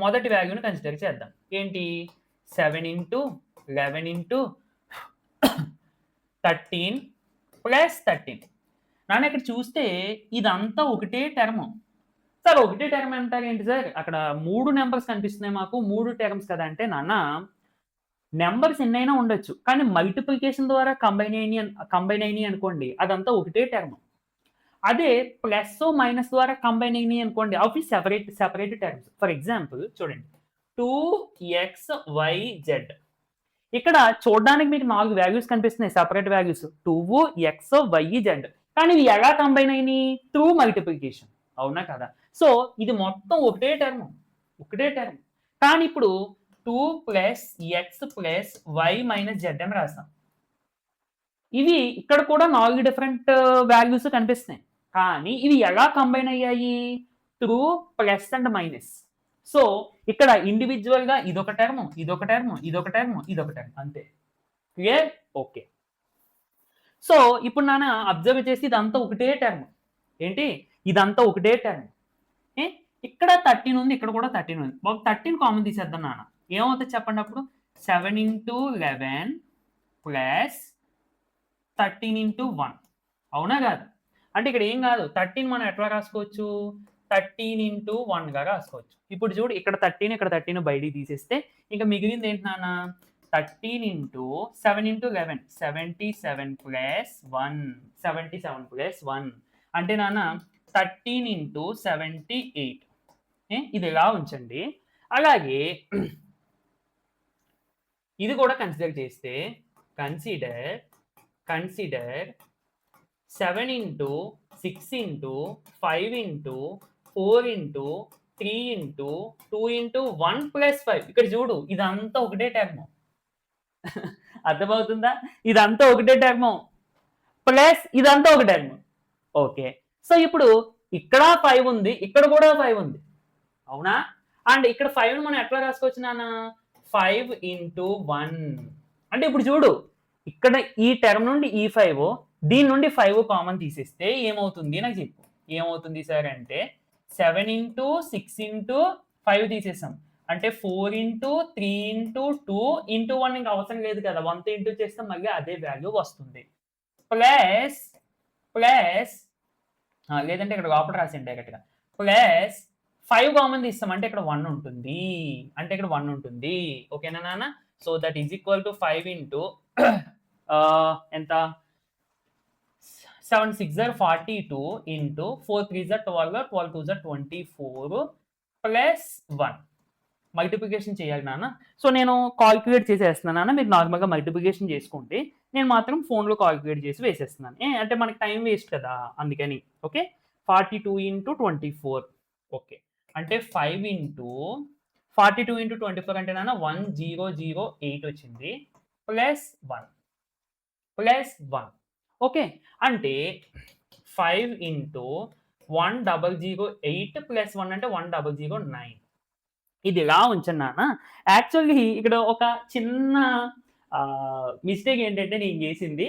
మొదటి వాల్యూని కన్సిడర్ చేద్దాం. ఏంటి? 7 ఇంటూ 11 ఇంటూ 13 ప్లస్ 13. నాన్న ఇక్కడ చూస్తే ఇదంతా ఒకటే టర్మ్. సార్ ఒకటే టర్మ్ అంటారు ఏంటి సార్? అక్కడ 3 నెంబర్స్ కనిపిస్తున్నాయి మాకు, 3 టర్మ్స్ కదా అంటే నాన్న నెంబర్స్ ఎన్నైనా ఉండొచ్చు, కానీ మల్టిప్లికేషన్ ద్వారా కంబైన్ అయినాయి అనుకోండి, అదంతా ఒకటే టర్మ్. అదే ప్లస్ మైనస్ ద్వారా కంబైన్ అయినాయి అనుకోండి, అవి సెపరేట్ టర్మ్స్. ఫర్ ఎగ్జాంపుల్ చూడండి, 2xyz. ఇక్కడ చూడడానికి మీకు 4 వాల్యూస్ కనిపిస్తున్నాయి, సెపరేట్ వాల్యూస్ 2xyz. కానీ ఇవి ఎలా కంబైన్ అయినాయి? Through multiplication. అవునా కదా? సో ఇది మొత్తం ఒకటే టర్మ్. కానీ ఇప్పుడు 2 plus x plus y minus z అని రాస్తాం. ఇవి ఇక్కడ కూడా 4 డిఫరెంట్ వాల్యూస్ కనిపిస్తున్నాయి, కానీ ఇవి ఎలా కంబైన్ అయ్యాయి? Through plus and minus. So ఇక్కడ ఇండివిజువల్ గా ఇదొక టర్మ్ అంతే. క్లియర్? ఓకే. సో ఇప్పుడు నాన్న అబ్జర్వ్ చేసి ఇదంతా ఒకటే టర్మ్. ఏంటి? ఇదంతా ఒకటే టర్మ్. ఇక్కడ 13 ఉంది, ఇక్కడ కూడా 13 ఉంది. 13 కామన్ తీసేద్దాం నాన్న. ఏమవుతుంది చెప్పండి అప్పుడు? 7 ఇంటూ 11 ప్లస్ 13 ఇంటూ 1. అవునా కాదు? అంటే ఇక్కడ ఏం కాదు, 13 మనం ఎట్లా రాసుకోవచ్చు? 13 ఇంటూ 1గా రాసుకోవచ్చు. ఇప్పుడు చూడు, ఇక్కడ 13 ఇక్కడ 13 బయటికి తీసేస్తే ఇంకా మిగిలింది ఏంటి నాన్న? 13 ఇంటూ 7 ఇంటూ 11 77 ప్లస్ 1 అంటే నాన్న 13 ఇంటూ 78. ఇది ఎలా ఉంచండి. అలాగే ఇది కూడా కన్సిడర్ చేస్తే consider 7 into 6 into 5 into 4 into 3 into 2 into 1 plus 5. ఇక్కడ చూడు, ఇదంతా ఒకటే టర్మ్. అర్థమవుతుందా? ఇదంతా ఒకటే టర్మ్ ప్లస్ ఇదంతా ఒక టర్మ్. ఓకే. సో ఇప్పుడు ఇక్కడ 5 ఉంది, ఇక్కడ కూడా 5 ఉంది. అవునా? అండ్ ఇక్కడ 5 మనం ఎట్లా రాసుకోవచ్చు నాన్న? 5 ఇంటూ 1. అంటే ఇప్పుడు చూడు, ఇక్కడ ఈ టర్మ్ నుండి ఈ 5, దీని నుండి 5 కామన్ తీసేస్తే ఏమవుతుంది నాకు చెప్పు. ఏమవుతుంది సార్ అంటే 7 ఇంటూ 6 ఇంటూ 5 తీసేసాం అంటే 4 ఇంటూ 3 ఇంటూ 2 ఇంటూ 1 ఇంకా అవసరం లేదు కదా 1తో ఇంటూ చేస్తే మళ్ళీ అదే వాల్యూ వస్తుంది ప్లస్ ప్లస్ లేదంటే ఇక్కడ లోపల రాసింది డైరెక్ట్గా ప్లస్ 5 కామన్ తీస్తాం అంటే ఇక్కడ 1 ఉంటుంది అంటే ఇక్కడ 1 ఉంటుంది ఓకేనా నాన్న so that is equal to 5 into ఎంత 7 6 are 42 into 4 3 are 12 12 2 are 24 plus 1 multiplication చేయాలి నాన్న సో నేను కాల్కులేట్ చేసేస్తున్నాను నాన్న మీరు నార్మల్గా మల్టిప్లికేషన్ చేసుకోండి నేను మాత్రం ఫోన్లో కాల్కులేట్ చేసి వేసేస్తున్నాను అంటే మనకి టైం వేస్ట్ కదా అందుకని ఓకే 42 ఇంటూ 24 ఓకే అంటే 5 ఇంటూ 42 ఇంటూ 24 అంటే నాన్న 1008 వచ్చింది ప్లస్ 1 ఓకే అంటే 5 ఇంటూ 1008 ప్లస్ 1 అంటే 1009 ఇది ఇలా ఉంచండి నాన్న యాక్చువల్లీ ఇక్కడ ఒక చిన్న మిస్టేక్ ఏంటంటే నేను చేసింది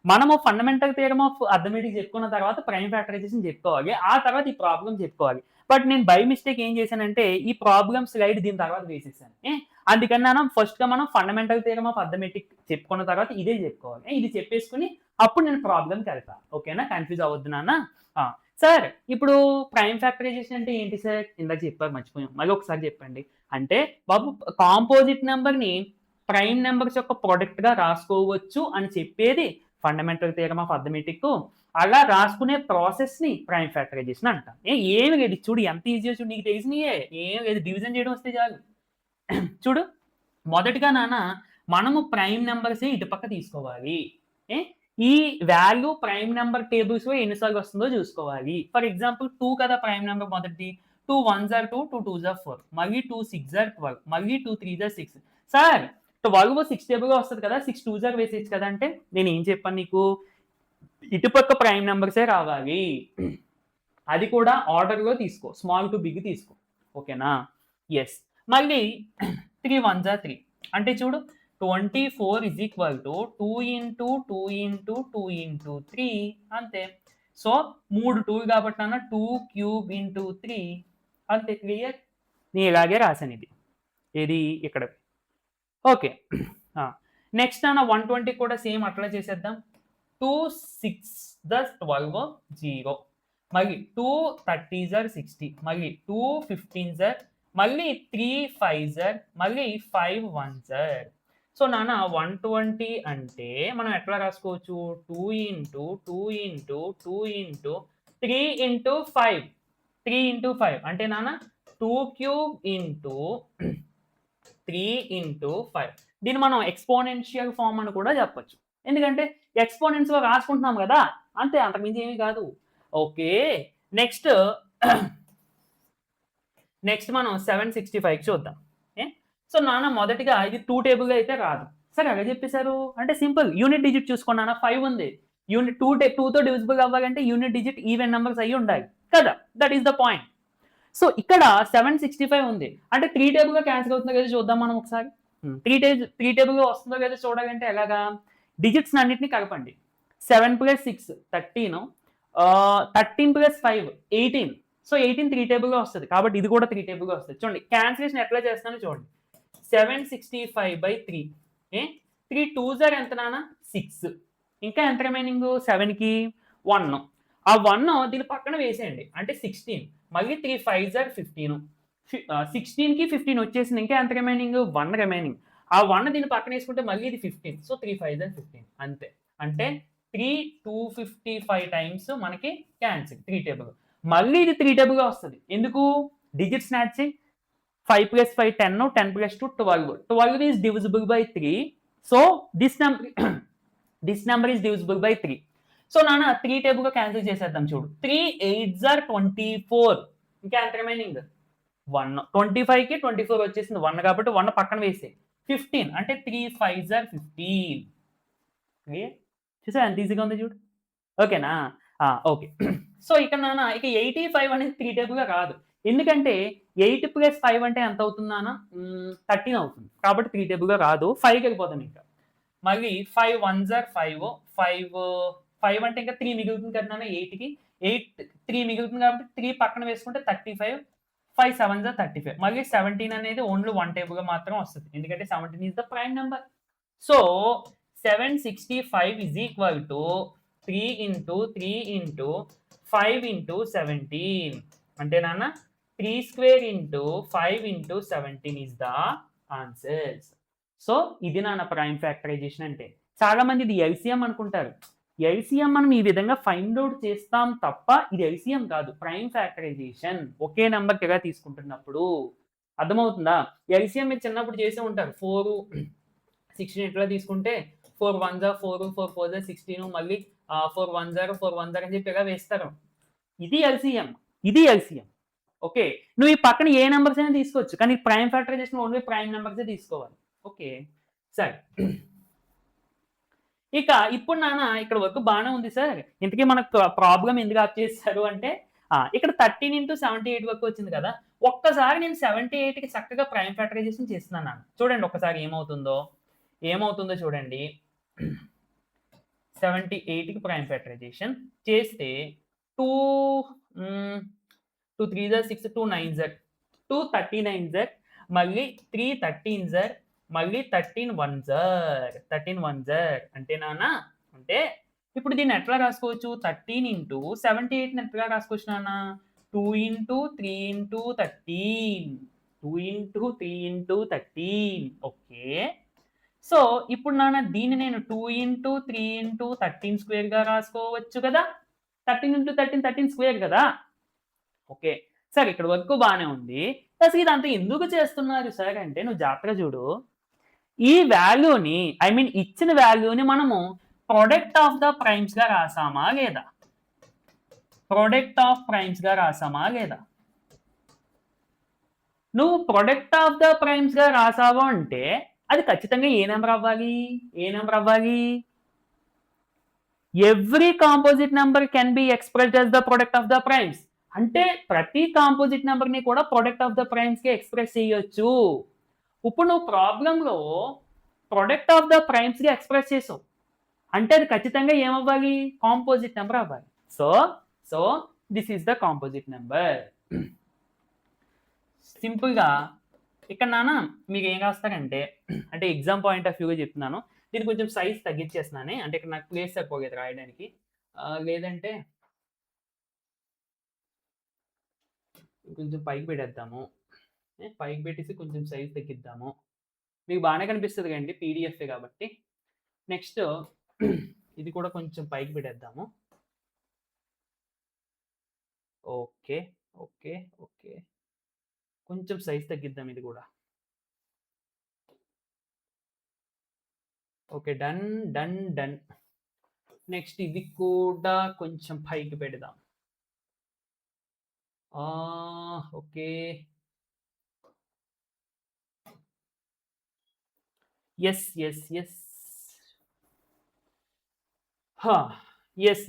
మనము ఫండమెంటల్ థియరమ్ ఆఫ్ అర్థమెటిక్స్ చెప్పుకున్న తర్వాత ప్రైమ్ ఫ్యాక్టరైజేషన్ చెప్పుకోవాలి ఆ తర్వాత ఈ ప్రాబ్లం చెప్పుకోవాలి బట్ నేను బై మిస్టేక్ ఏం చేశానంటే ఈ ప్రాబ్లమ్ స్లైడ్ దీని తర్వాత వేసేసాను అందుకన్నా ఫస్ట్ గా మనం ఫండమెంటల్ థియరమ్ ఆఫ్ అర్థమెటిక్ చెప్పుకున్న తర్వాత ఇదే చెప్పుకోవాలి ఇది చెప్పేసుకుని అప్పుడు నేను ప్రాబ్లంకి వెళ్తా ఓకేనా కన్ఫ్యూజ్ అవ్వద్దు నాన్న సార్ ఇప్పుడు ప్రైమ్ ఫ్యాక్టరైజేషన్ అంటే ఏంటి సార్ ఇందాక చెప్పారు మర్చిపోయాం మళ్ళీ ఒకసారి చెప్పండి అంటే బాబు కాంపోజిట్ నెంబర్ని ప్రైమ్ నెంబర్స్ యొక్క ప్రొడక్ట్ గా రాసుకోవచ్చు అని చెప్పేది ఫండమెంటల్ థియరమ్ ఆఫ్ అర్థమెటిక్ అలా రాసుకునే ప్రాసెస్ ని ప్రైమ్ ఫ్యాక్టరైజేషన్ అంట ఏమి లేదు చూడు ఎంత ఈజీ చూడు నీకు తెలిసినయే ఏం లేదు డివిజన్ చేయడం వస్తే చాలు చూడు మొదటిగా నాన్న మనము ప్రైమ్ నెంబర్స్ ఇటుపక్క తీసుకోవాలి ఈ వాల్యూ ప్రైమ్ నెంబర్ టేబుల్స్ లో ఎన్నిసార్లు వస్తుందో చూసుకోవాలి ఫర్ ఎగ్జాంపుల్ 2 కదా ప్రైమ్ నెంబర్ మొదటిది 2 1s are 2 2 2s are 4 మళ్ళీ 2 6s are 12 మళ్ళీ 2 3s are 6 సార్ 12 6 టేబుల్ గా వస్తుంది కదా 6 2s are వేసేయచ్చు కదా అంటే నేను ఏం చెప్పాను నీకు ఇటుపక్క ప్రైమ్ నెంబర్సే రావాలి అది కూడా ఆర్డర్ లో తీసుకో స్మాల్ టు బిగ్ తీసుకో ఓకేనా ఎస్ మళ్ళీ 3 1s are 3 అంటే చూడు 24 is equal to 2 into 2 into 2 into 3 అంతే సో 3 2 కాబట్టి అన్న 2 క్యూబ్ ఇంటూ 3 అంతే క్లియర్ నేను ఇలాగే రాశాను ఇది ఏది ఇక్కడ ఓకే నెక్స్ట్ అన్న 120 కూడా సేమ్ అట్లా చేసేద్దాం 2 6 12 0 మళ్ళీ 2 30s are 60 మళ్ళీ 2 15s are మళ్ళీ 3 5s are మళ్ళీ 5 1s are సో నాన్న 120 అంటే మనం ఎట్లా రాసుకోవచ్చు 2 into 2 into 2 into 3 into 5 3 into 5 అంటే నాన్న 2 క్యూబ్ ఇంటూ 3 ఇంటూ 5 దీన్ని మనం ఎక్స్పోనెన్షియల్ ఫామ్ అని కూడా చెప్పొచ్చు ఎందుకంటే ఎక్స్పోనెంట్స్ లో రాసుకుంటున్నాం కదా అంతే అంతకుమించి ఏమీ కాదు ఓకే నెక్స్ట్ మనం 765 చూద్దాం సో నాన్న మొదటిగా ఇది 2 టేబుల్ అయితే రాదు సరే అలా చెప్పేశారు అంటే సింపుల్ యూనిట్ డిజిట్ చూసుకోండి నాన్న 5 ఉంది యూనిట్ 2తో డివిజిబుల్ అవ్వాలంటే యూనిట్ డిజిట్ ఈవెన్ నెంబర్స్ అయ్యి ఉండాలి కదా that is the point so ఇక్కడ 765 ఉంది అంటే 3 టేబుల్ గా క్యాన్సిల్ అవుతుందో కదా చూద్దాం మనం ఒకసారి 3 టేబుల్ గా వస్తుందో కదా చూడాలంటే ఎలాగా డిజిట్స్ అన్నిటిని కలపండి 7 + 6 13 13 + 5 18 సో 18 3 టేబుల్ గా వస్తుంది కాబట్టి ఇది కూడా 3 టేబుల్ గా వస్తుంది చూడండి క్యాన్సిలేషన్ ఎట్లా చేస్తానో చూడండి 765/3 3 2s are ఎంత నాన్న 6 ఇంకా ఎంత రిమైనింగ్ 7కి 1 ఆ 1 దీని పక్కన వేసేయండి అంటే 16 మళ్ళీ 3 5s are 15 16కి 15 వచ్చేసింది ఇంకా ఎంత రిమైనింగ్ 1 రిమైనింగ్ ఆ 1 దీని పక్కన వేసుకుంటే మళ్ళీ ఇది 15 సో 3 5s are 15 అంతే అంటే 3 255 టైమ్స్ మనకి క్యాన్సిల్ 3 టేబుల్ మళ్ళీ ఇది 3 టేబుల్ గా వస్తుంది ఎందుకు digits match 5 + 5 10 10 + 2 12 is divisible by 3 so this number is divisible by 3 so నాన్న 3 టేబుల్ గా క్యాన్సిల్ చేసేద్దాం చూడు 3 8s are 24 ఇంకా ఎంత రిమైనింగ్ 1 25 కి 24 వచ్చేసింది 1 కాబట్టి 1 పక్కన వేసే 15 అంటే 3 5s are 15 క్లియర్ చూసా ఎంత ఈజీగా ఉంది చూడు ఓకేనా ఓకే సో ఇక్కడ నాన్న ఇక 85 అనేది 3 టేబుల్ గా రాదు ఎందుకంటే 8 + 5 అంటే ఎంత అవుతుంది నాన్న 13 అవుతుంది కాబట్టి 3 టేబుల్ గా రాదు 5కి వెళ్ళిపోతాం ఇంకా మళ్ళీ 5 1s are 5 5 అంటే ఇంకా 3 మిగులుతుంది కదా నాన్న 8కి 8 3 మిగులుతుంది కాబట్టి 3 పక్కన వేసుకుంటే 35 5 7 35 మళ్ళీ 17 అనేది ఓన్లీ వన్ టేబుల్ గా మాత్రం వస్తుంది ఎందుకంటే 17 is the prime number so 765 is equal to 3 into 3 into 5 into 17 అంటే నాన్న 3 square into 5 into 17 is the answers. So ఇది నాన్న ప్రైమ్ ఫ్యాక్టరైజేషన్ అంటే చాలా మంది ఇది ఎల్సిఎం అనుకుంటారు ఎల్సిఎం మనం ఈ విధంగా ఫైండ్ అవుట్ చేస్తాం తప్ప ఇది ఎల్సిఎం కాదు ప్రైమ్ ఫ్యాక్టరైజేషన్ ఒకే నెంబర్ గా తీసుకుంటున్నప్పుడు అర్థమవుతుందా ఎల్సిఎం మీరు చిన్నప్పుడు చేసే ఉంటారు 4 16 ఇట్లా తీసుకుంటే 4 1 4 4 4 16 మళ్ళీ 4 1 4 1 అని చెప్పి ఇలా వేస్తారు ఇది ఎల్సిఎం ఇది ఎల్సిఎం ఓకే నువ్వు ఈ పక్కన ఏ నెంబర్స్ అయినా తీసుకోవచ్చు కానీ prime factorization only prime numbers తీసుకోవాలి ఓకే సరే ఇక ఇప్పుడు నాన్న ఇక్కడ వరకు బాగానే ఉంది సార్ ఇంతకీ మనకు ప్రాబ్లం ఎందుకు ఆప్ చేస్తారు అంటే ఇక్కడ 13 into 78 వరకు వచ్చింది కదా ఒక్కసారి నేను 78కి చక్కగా ప్రైమ్ ఫ్యాక్టరైజేషన్ చేస్తున్నాను నాన్న చూడండి ఒక్కసారి ఏమవుతుందో చూడండి 78కి ప్రైమ్ ఫ్యాక్టరైజేషన్ చేస్తే 2 3 6 2 9 2 39 మళ్ళీ 3 13 మళ్ళీ 13 అంటే నాన్న అంటే ఇప్పుడు దీన్ని ఎట్లా రాసుకోవచ్చు 13 into 78 ఎట్లా రాసుకోవచ్చు నాన్న 2 into 3 into 13 2 into 3 into 13 okay so ఇప్పుడు నాన్న దీన్ని నేను 2 into 3 into 13 స్క్వేర్ గా రాసుకోవచ్చు కదా 13 into 13 స్క్వేర్ కదా ఓకే సార్ ఇక్కడ వరకు బాగానే ఉంది అసలు ఇదంతా ఎందుకు చేస్తున్నారు సార్ అంటే నువ్వు జాగ్రత్తగా చూడు ఈ వాల్యూని ఐ మీన్ ఇచ్చిన వాల్యూని మనము ప్రొడక్ట్ ఆఫ్ ద ప్రైమ్స్ గా రాసామా లేదా ప్రొడక్ట్ ఆఫ్ ప్రైమ్స్ గా రాసామా లేదా నువ్వు ప్రొడక్ట్ ఆఫ్ ద ప్రైమ్స్ గా రాసావు అంటే అది ఖచ్చితంగా ఏ నెంబర్ అవ్వాలి every composite number can be expressed as the product of the primes అంటే ప్రతి కాంపోజిట్ నెంబర్ ని కూడా ప్రొడక్ట్ ఆఫ్ ద ప్రైమ్స్ కి ఎక్స్ప్రెస్ చేయొచ్చు ఇప్పుడు నువ్వు ప్రాబ్లంలో ప్రొడక్ట్ ఆఫ్ ద ప్రైమ్స్ గా ఎక్స్ప్రెస్ చేసావు అంటే అది ఖచ్చితంగా ఏమవ్వాలి కాంపోజిట్ నెంబర్ అవ్వాలి so this is the composite number simple గా ఇక్కడ నాన్న మీకు ఏం రాస్తారంటే అంటే ఎగ్జామ్ పాయింట్ ఆఫ్ వ్యూగా చెప్తున్నాను దీన్ని కొంచెం సైజ్ తగ్గించేస్తున్నానే అంటే ఇక్కడ నాకు ప్లేస్ సరిపోయేది రాయడానికి లేదంటే కొంచెం పైకి పెట్టేద్దాము పైకి పెట్టేసి కొంచెం సైజ్ తగ్గిద్దాము మీకు బాగానే కనిపిస్తుంది కండి పీడిఎఫ్ కాబట్టి నెక్స్ట్ ఇది కూడా కొంచెం పైకి పెట్టేద్దాము ఓకే ఓకే ఓకే కొంచెం సైజ్ తగ్గిద్దాం ఇది కూడా okay done done done next ఇది కూడా కొంచెం పైకి పెడదాం ఓకే ఎస్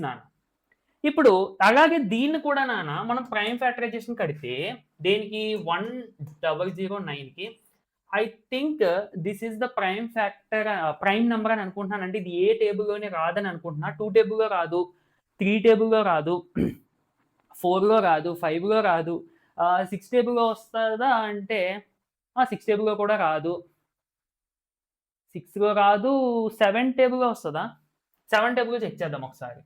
నాన్న ఇప్పుడు అలాగే దీన్ని కూడా నాన్న మనం ప్రైమ్ ఫ్యాక్టరైజేషన్ కడితే దేనికి 1009కి I think this is the prime number అని అనుకుంటున్నాను అంటే ఇది ఏ టేబుల్లోనే రాదని అనుకుంటున్నా 2 టేబుల్లో రాదు 3 టేబుల్లో రాదు 4లో రాదు 5లో రాదు 6 టేబుల్లో వస్తుందా అంటే 6 టేబుల్లో కూడా రాదు 6లో రాదు 7 టేబుల్లో వస్తుందా 7 టేబుల్లో చెక్ చేద్దాం ఒకసారి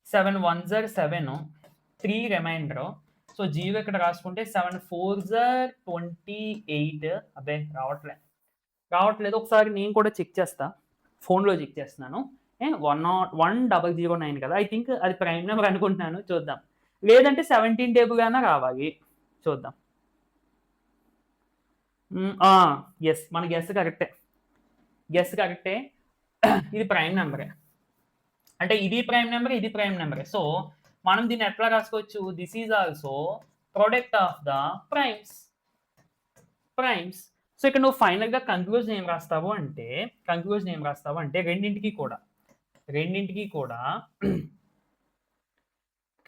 7 1s 7 3 రిమైండర్ సో 0 ఇక్కడ రాసుకుంటే 7 4s 28 అబ్బే రావట్లేదు ఒకసారి నేను కూడా చెక్ చేస్తా ఫోన్లో చెక్ చేస్తున్నాను 1009 కదా ఐ థింక్ అది ప్రైమ్ నెంబర్ అనుకుంటున్నాను చూద్దాం లేదంటే 17 టేబుల్ అయినా రావాలి చూద్దాం ఎస్ మన గెస్ కరెక్టే ఇది ప్రైమ్ నెంబరే అంటే ఇది ప్రైమ్ నెంబరే సో మనం దీన్ని ఎట్లా రాసుకోవచ్చు this is also product of the primes so ఇక్కడ నువ్వు ఫైనల్ గా కంక్లూజన్ ఏం రాస్తావు అంటే రెండింటికి కూడా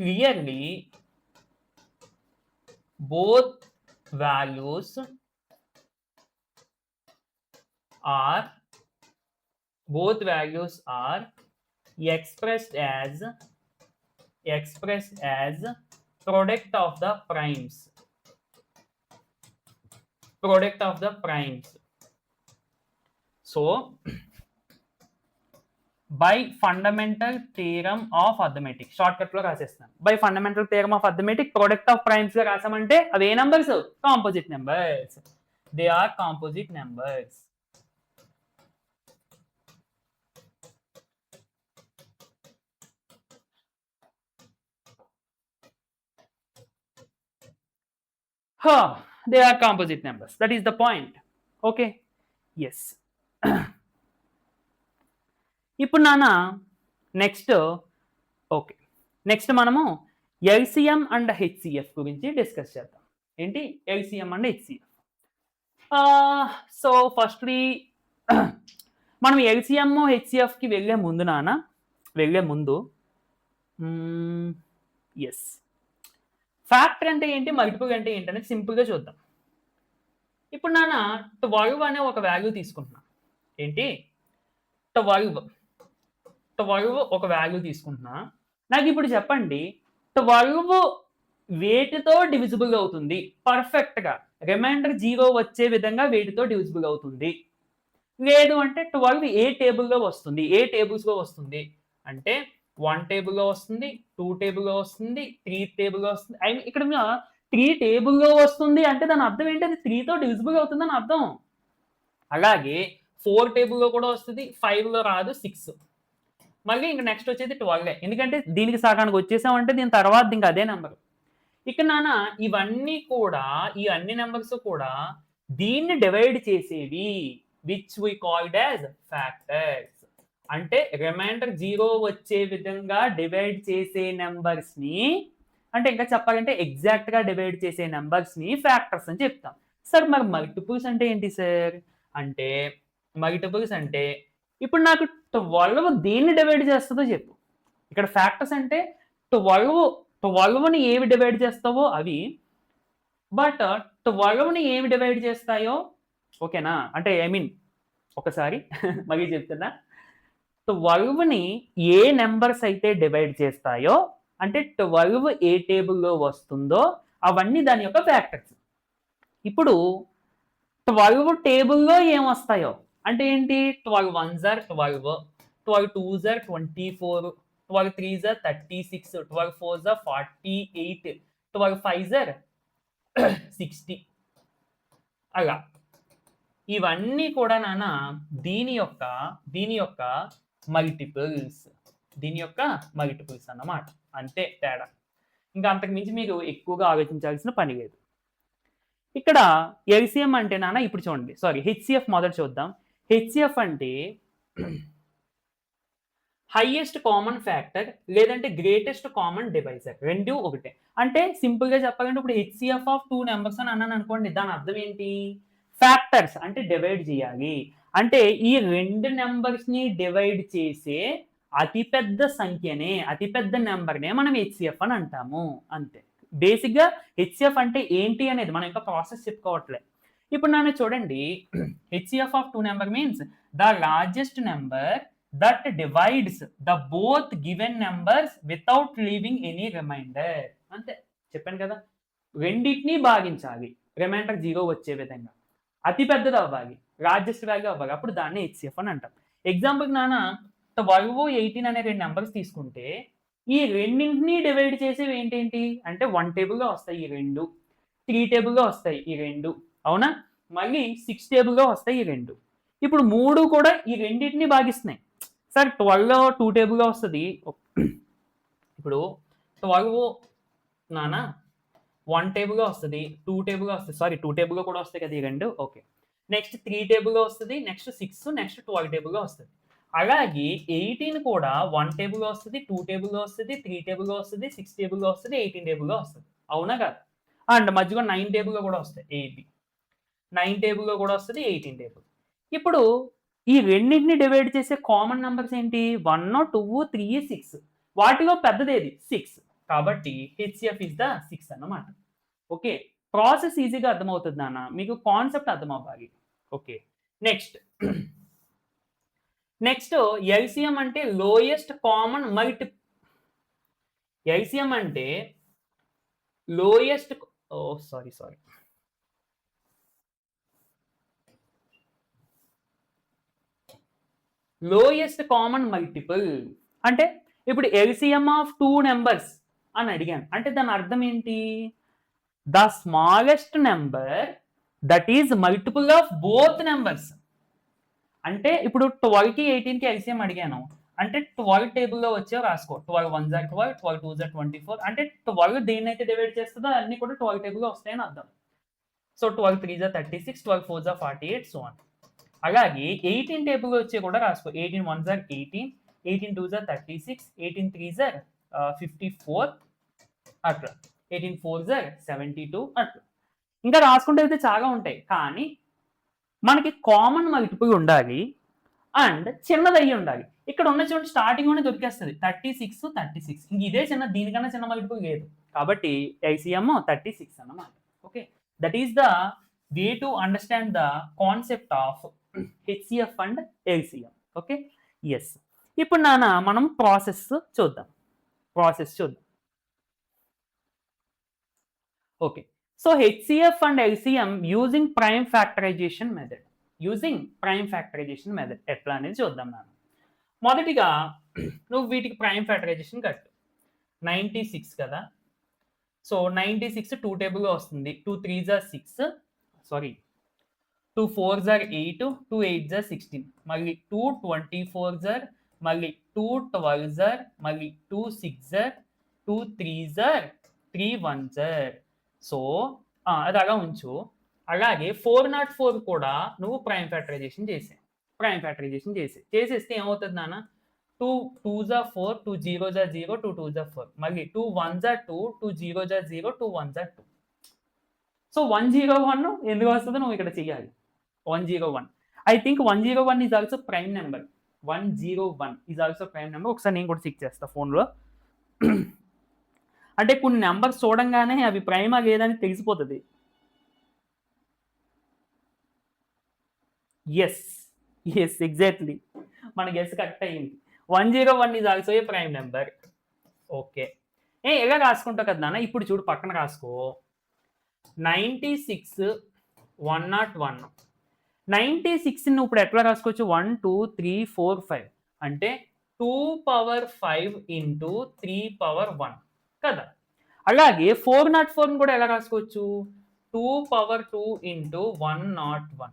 clearly both values are both values are expressed as product of the primes. So by fundamental theorem of arithmetic, shortcut లో రాసేస్తాను. By fundamental theorem of arithmetic product of primes గా రాసామంటే అవి ఏ numbers? Composite numbers. They are composite numbers. They are composite numbers. That is the point. Okay. Yes. ఇప్పుడు నాన్న నెక్స్ట్ మనము ఎల్సిఎం అండ్ హెచ్సిఎఫ్ గురించి డిస్కస్ చేద్దాం. ఏంటి LCM and HCF? So firstly మనం ఎల్సిఎం హెచ్సిఎఫ్కి వెళ్ళే ముందు ఎస్ ఫ్యాక్టర్ అంటే ఏంటి, మల్టిపుల్ అంటే ఏంటి అనేది సింపుల్గా చూద్దాం. ఇప్పుడు నాన్న 12 అనే ఒక వాల్యూ తీసుకుంటున్నా. ఏంటి 12 ఒక వాల్యూ తీసుకుంటున్నా. నాకు ఇప్పుడు చెప్పండి 12 వేటితో డివిజిబుల్ అవుతుంది? పర్ఫెక్ట్గా రిమైండర్ 0 వచ్చే విధంగా వేటితో డివిజిబుల్ అవుతుంది? లేదు అంటే 12 ఏ టేబుల్లో వస్తుంది? ఏ టేబుల్స్లో వస్తుంది అంటే 1 టేబుల్లో వస్తుంది, 2 టేబుల్లో వస్తుంది, 3 టేబుల్లో వస్తుంది. ఇక్కడ 3 టేబుల్లో వస్తుంది అంటే దాని అర్థం ఏంటి? అది 3తో డివిజిబుల్ అవుతుందని అర్థం. అలాగే 4 టేబుల్లో కూడా వస్తుంది, 5లో రాదు, 6. మళ్ళీ ఇంకా నెక్స్ట్ వచ్చేది 12. ఎందుకంటే దీనికి సగానికి వచ్చేసామంటే దీని తర్వాత ఇంకా అదే నెంబర్. ఇక్కడ నాన్న ఇవన్నీ కూడా, ఈ అన్ని నెంబర్స్ కూడా దీన్ని డివైడ్ చేసేవి, which we called as factors. అంటే రిమైండర్ 0 వచ్చే విధంగా డివైడ్ చేసే నెంబర్స్ ని, అంటే ఇంకా చెప్పాలంటే ఎగ్జాక్ట్ గా డివైడ్ చేసే నెంబర్స్ ని ఫ్యాక్టర్స్ అని చెప్తాం. సార్ మరి మల్టిపుల్స్ అంటే ఏంటి సార్ అంటే, మల్టిపుల్స్ అంటే ఇప్పుడు నాకు 12 దేన్ని డివైడ్ చేస్తుందో చెప్పు. ఇక్కడ ఫ్యాక్టర్స్ అంటే 12ని ఏవి డివైడ్ చేస్తావో అవి, బట్ 12ని ఏవి డివైడ్ చేస్తాయో, ఓకేనా? అంటే ఐ మీన్ ఒకసారి మళ్ళీ చెప్తున్నా, 12ని ఏ నెంబర్స్ అయితే డివైడ్ చేస్తాయో, అంటే 12 ఏ టేబుల్లో వస్తుందో అవన్నీ దాని యొక్క ఫ్యాక్టర్స్. ఇప్పుడు 12 టేబుల్లో ఏం వస్తాయో అంటే ఏంటి? 12 1s are 12, 12 2s are 24, 12 3s are 36, 12 4s are 48, 12 5s are 60. అలా ఇవన్నీ కూడా నాన్న దీని యొక్క మల్టిపుల్స్ అన్నమాట. అంతే తేడా. ఇంకా అంతకు మించి మీరు ఎక్కువగా ఆలోచించాల్సిన పని లేదు. ఇక్కడ ఎల్సిఎం అంటే నాన్న ఇప్పుడు చూడండి, సారీ హెచ్సిఎఫ్ మొదట చూద్దాం. హెచ్సిఎఫ్ అంటే హైయెస్ట్ కామన్ ఫ్యాక్టర్ లేదంటే గ్రేటెస్ట్ కామన్ డివైజర్, రెండు ఒకటే. అంటే సింపుల్ గా చెప్పాలంటే ఇప్పుడు హెచ్సిఎఫ్ ఆఫ్ 2 నెంబర్స్ అని అన్నాను అనుకోండి, దాని అర్థం ఏంటి? ఫ్యాక్టర్స్ అంటే డివైడ్ చేయాలి. అంటే ఈ 2 నెంబర్స్ ని డివైడ్ చేసే అతిపెద్ద సంఖ్యనే, అతిపెద్ద నెంబర్నే మనం హెచ్సిఎఫ్ అని అంటాము. అంతే. బేసిక్ గా హెచ్సిఎఫ్ అంటే ఏంటి అనేది మనం ఇంకా ప్రాసెస్ చెప్పుకోవట్లే. ఇప్పుడు నన్ను చూడండి, HCF of 2 number means the largest number that divides the both given numbers without leaving any remainder. అంతే, చెప్పాను కదా, రెండింటినీ భాగించాలి రిమైండర్ 0 వచ్చే విధంగా, అతి పెద్దది అవ్వాలి, లార్జెస్ట్ వాల్యూ అవ్వాలి, అప్పుడు దాన్ని హెచ్సిఎఫ్ అని అంటాం. ఎగ్జాంపుల్ నాన్న 12 18 అనే 2 నెంబర్స్ తీసుకుంటే ఈ రెండింటినీ డివైడ్ చేసేవి ఏంటేంటి అంటే 1 టేబుల్లో వస్తాయి ఈ 2, 3 టేబుల్లో వస్తాయి ఈ 2, అవునా? మళ్ళీ 6 టేబుల్లో వస్తాయి ఈ 2. ఇప్పుడు 3 కూడా ఈ రెండింటినీ భాగిస్తున్నాయి. సార్ 12 2 టేబుల్లో వస్తుంది. ఇప్పుడు 12 నాన్న 1 టేబుల్లో వస్తుంది, 2 టేబుల్లో వస్తుంది, సారీ 2 టేబుల్లో కూడా వస్తాయి కదా ఈ 2. ఓకే, నెక్స్ట్ 3 టేబుల్లో వస్తుంది, నెక్స్ట్ 6, నెక్స్ట్ 12 టేబుల్లో వస్తుంది. అలాగే 18 కూడా 1 టేబుల్లో వస్తుంది, 2 టేబుల్లో వస్తుంది, 3 టేబుల్లో వస్తుంది, 6 టేబుల్లో వస్తుంది, 18 టేబుల్లో వస్తుంది, అవునా కాదు? అండ్ మధ్యలో 9 టేబుల్లో కూడా వస్తాయి, 9 టేబుల్లో కూడా వస్తుంది, 18 టేబుల్. ఇప్పుడు ఈ రెండింటిని డివైడ్ చేసే కామన్ నెంబర్స్ ఏంటి? 1 2 3 6. వాటిలో పెద్దదేది 6. కాబట్టి హెచ్సిఎఫ్ ఇస్ ద 6 అన్నమాట. ఓకే, ప్రాసెస్ ఈజీగా అర్థమవుతుంది నాన్న, మీకు కాన్సెప్ట్ అర్థం అవ్వాలి. ఓకే, నెక్స్ట్ నెక్స్ట్ ఎల్సిఎం అంటే లోయెస్ట్ కామన్ ఎల్సిఎం అంటే lowest sorry lowest common multiple అంటే ఇప్పుడు ఎల్సిఎం ఆఫ్ 2 నెంబర్స్ అని అడిగాను. అంటే దాని అర్థం ఏంటి? The smallest number that is multiple of both numbers. అంటే ఇప్పుడు 12కి 18కి ఎల్సిఎం అడిగాను అంటే 12 టేబుల్లో వచ్చే రాసుకో. 12 1 జా 12, 12 2 జా 24. అంటే 12 దేన్నైతే డివైడ్ చేస్తుందో అన్ని కూడా 12 టేబుల్లో వస్తాయని అర్థం. సో 12 3 జా 36, 12 4 జా 48, సో ఆన్. అలాగే 18 టేబుల్ వచ్చే కూడా రాసుకో. 18 1 జా 18, 18 2 జా 36, 18 3 జా 54 అట్లా. 18 4 జా 72 అట్లా. ఇంకా రాసుకుంటే అయితే చాలా ఉంటాయి. కానీ మనకి కామన్ మల్టిపుల్ ఉండాలి అండ్ చిన్నదయ్యి ఉండాలి. ఇక్కడ ఉన్న చూడండి స్టార్టింగ్లోనే దొరికేస్తుంది 36 36. ఇంక ఇదే చిన్న, దీనికన్నా చిన్న మల్టిపుల్ లేదు. కాబట్టి ఎల్సిఎం 36 అన్నమాట. Okay, that is the way to understand the concept of HCF and LCM. Okay, yes. ఇప్పుడు మనం ప్రాసెస్ చూద్దాం. Okay, so HCF and LCM using prime factorization method. ఎట్లా అనేది చూద్దాం నాన్న. మొదటిగా నువ్వు వీటికి ప్రైమ్ ఫ్యాక్టరైజేషన్ కట్టు. 96 కదా, సో 96 2 టేబుల్గా వస్తుంది. 2 3 జా 6, సారీ 2 4 జా 8, 2 8 జా 16, మళ్ళీ 2 24 జా, మళ్ళీ 2 12 జా, మళ్ళీ 2 6 జా, 2 3 జా, 3 1 జా. సో అది అలా ఉంచు. అలాగే 404 కూడా నువ్వు ప్రైమ్ ఫ్యాక్టరైజేషన్ చేసేస్తే ఏమవుతుంది నాన్న? 2 2 జా 4, 2 0 జా 0, 2 2 జా 4, మళ్ళీ 2 1 జా 2, 2 0 జా 0, 2 1 జా 2. సో 101 ఎందుకు వస్తుందో నువ్వు ఇక్కడ చెయ్యాలి. 101, I think 101 is also prime number. 101 is also prime number. ఒకసారి నేను కూడా చెక్ చేస్తా ఫోన్లో. అంటే కొన్ని నెంబర్స్ చూడంగానే అవి ప్రైమా లేదని తెలిసిపోతుంది. ఎస్ ఎగ్జాక్ట్లీ, మన గెస్ కరెక్ట్ అయ్యింది. 101 is also a prime number. Okay, ఎలా రాసుకుంటావు కదా నాన్న? ఇప్పుడు చూడు, పక్కన రాసుకో. 96 101. 96 నువ్వు ఇప్పుడు ఎట్లా రాసుకోవచ్చు? 1 2 3 4 5 అంటే 2 పవర్ 5 ఇంటూ 3 పవర్ 1 కదా. అలాగే 404 కూడా ఎలా రాసుకోవచ్చు? 2 పవర్ 2 ఇంటూ 101.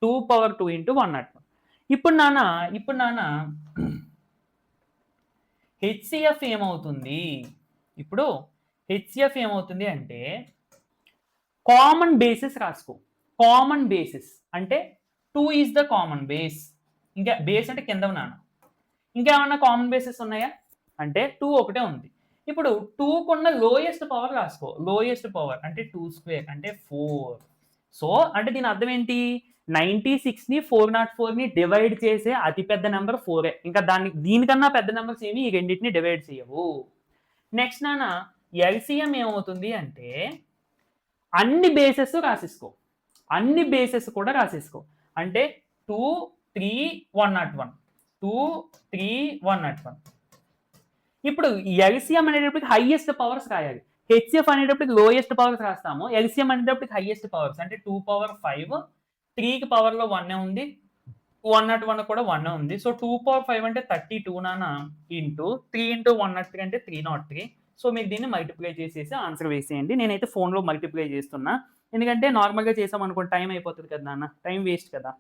2 power 2 into 101. ఇప్పుడు నాన్న హెచ్సిఎఫ్ ఏమవుతుంది? ఇప్పుడు హెచ్సిఎఫ్ ఏమవుతుంది అంటే కామన్ బేసిస్ రాసుకో. కామన్ బేసిస్ అంటే 2 ఈజ్ ద కామన్ బేస్. ఇంకా బేస్ అంటే కింద నాన్న. ఇంకేమన్నా కామన్ బేసిస్ ఉన్నాయా అంటే 2 ఒకటే ఉంది. ఇప్పుడు 2 కున్న లోయెస్ట్ పవర్ రాసుకో. లోయెస్ట్ పవర్ అంటే 2 స్క్వేర్ అంటే 4. సో అంటే దీని అర్థం ఏంటి? 96ని 404ని డివైడ్ చేసే అతిపెద్ద నెంబర్ 4. ఇంకా దీనికన్నా పెద్ద నెంబర్స్ ఏమి ఈ రెండింటిని డివైడ్ చేయవు. నెక్స్ట్ నాన్న ఎల్సిఎం ఏమవుతుంది అంటే అన్ని బేసెస్ రాసేసుకో. అన్ని బేసెస్ కూడా రాసేసుకో. అంటే 2 3 101, 2 3 101. ఇప్పుడు ఎల్సిఎం అనేటప్పటికి హైయెస్ట్ పవర్స్ రాయాలి. హెచ్సిఎఫ్ అనేటప్పటికి లోయెస్ట్ పవర్స్ రాస్తాము. ఎల్సిఎం అనేటప్పటికి హైయెస్ట్ పవర్స్ అంటే 2 పవర్ 5, 3కి పవర్లో 1 ఉంది, 101 కూడా 1 ఉంది. సో 2 పవర్ 5 అంటే 32 నాన్న ఇంటూ 3 ఇంటూ 103 అంటే 303. సో మీకు దీన్ని మల్టిప్లై చేసేసి ఆన్సర్ వేసేయండి. నేనైతే ఫోన్లో మల్టిప్లై చేస్తున్నా, ఎందుకంటే నార్మల్గా చేసాం అనుకోండి టైం అయిపోతుంది కదా నాన్న, టైం వేస్ట్ కదా.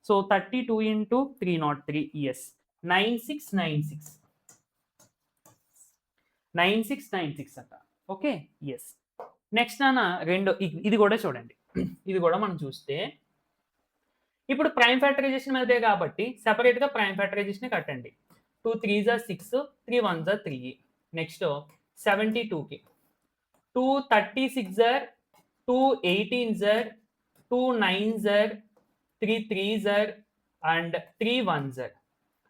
సో 32 ఇంటూ 303, ఎస్ 9696 అట. Okay, yes. నెక్స్ట్ నాన్న ఇది కూడా చూడండి. ఇది కూడా మనం చూస్తే ఇప్పుడు ప్రైమ్ ఫ్యాక్టరైజేషన్ మీదే కాబట్టి సెపరేట్గా ప్రైమ్ ఫ్యాక్టరైజేషన్ కట్టండి. 2 3 జా 6, 3 1 జా 3. నెక్స్ట్ 72కి 2 36 జర్, 2 18 జర్, 2 9 జర్, 3 3 జర్ అండ్ 3 1 జర్.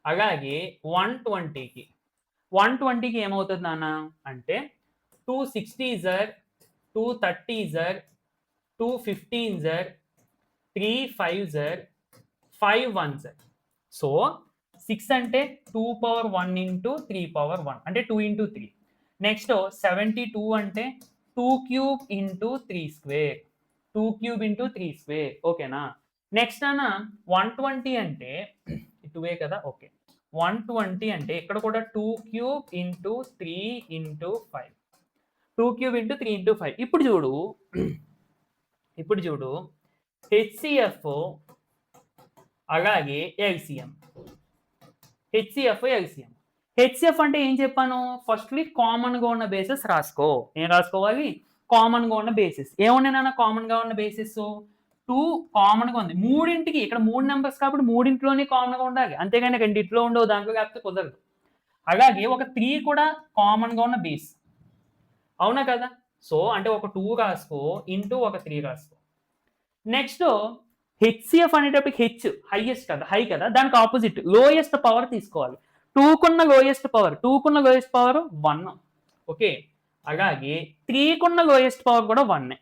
అలాగే 120కి ఏమవుతుంది నాన్న అంటే 2 60 జర్, 2 30 జర్, 2 15 జర్, 3 5 జర్, 5 1 జర్. సో 6 అంటే 2 పవర్ 1 ఇంటూ 3 పవర్ 1 అంటే 2 ఇంటూ 3. నెక్స్ట్ 72 అంటే 2 cube into 3 square, 2 cube into 3 square. ఓకేనా? నెక్స్ట్ అన్న 120 అంటే 2 కదా. ఓకే, 120 అంటే ఇక్కడ కూడా 2 cube into 3 into 5, 2 cube into 3 into 5. ఇప్పుడు చూడు హెచ్సిఎఫ్ అలాగే ఎల్సిఎం. హెచ్సిఎఫ్ అంటే ఏం చెప్పాను? ఫస్ట్లీ కామన్గా ఉన్న బేసిస్ రాసుకో. ఏం రాసుకోవాలి? కామన్గా ఉన్న బేసిస్. ఏమున్నాయి నాన్న కామన్గా ఉన్న బేసిస్? 2 కామన్గా ఉంది. మూడింటికి ఇక్కడ 3 నెంబర్స్ కాబట్టి మూడింట్లోనే కామన్గా ఉండాలి, అంతేగాని రెండిట్లో ఉండవు దాంట్లో లేకపోతే కుదరదు. అలాగే ఒక 3 కూడా కామన్గా ఉన్న బేస్, అవునా కదా? సో అంటే ఒక 2 రాసుకో ఇంటూ ఒక 3 రాసుకో. నెక్స్ట్ హెచ్సిఎఫ్ అనేటప్పటికి హెచ్ హైయెస్ట్ కదా, హై కదా, దానికి ఆపోజిట్ లోయెస్ట్ పవర్ తీసుకోవాలి. 2 కున్న లోయెస్ట్ పవర్ 1. ఓకే, అలాగే 3 కున్న లోయెస్ట్ పవర్ కూడా 1.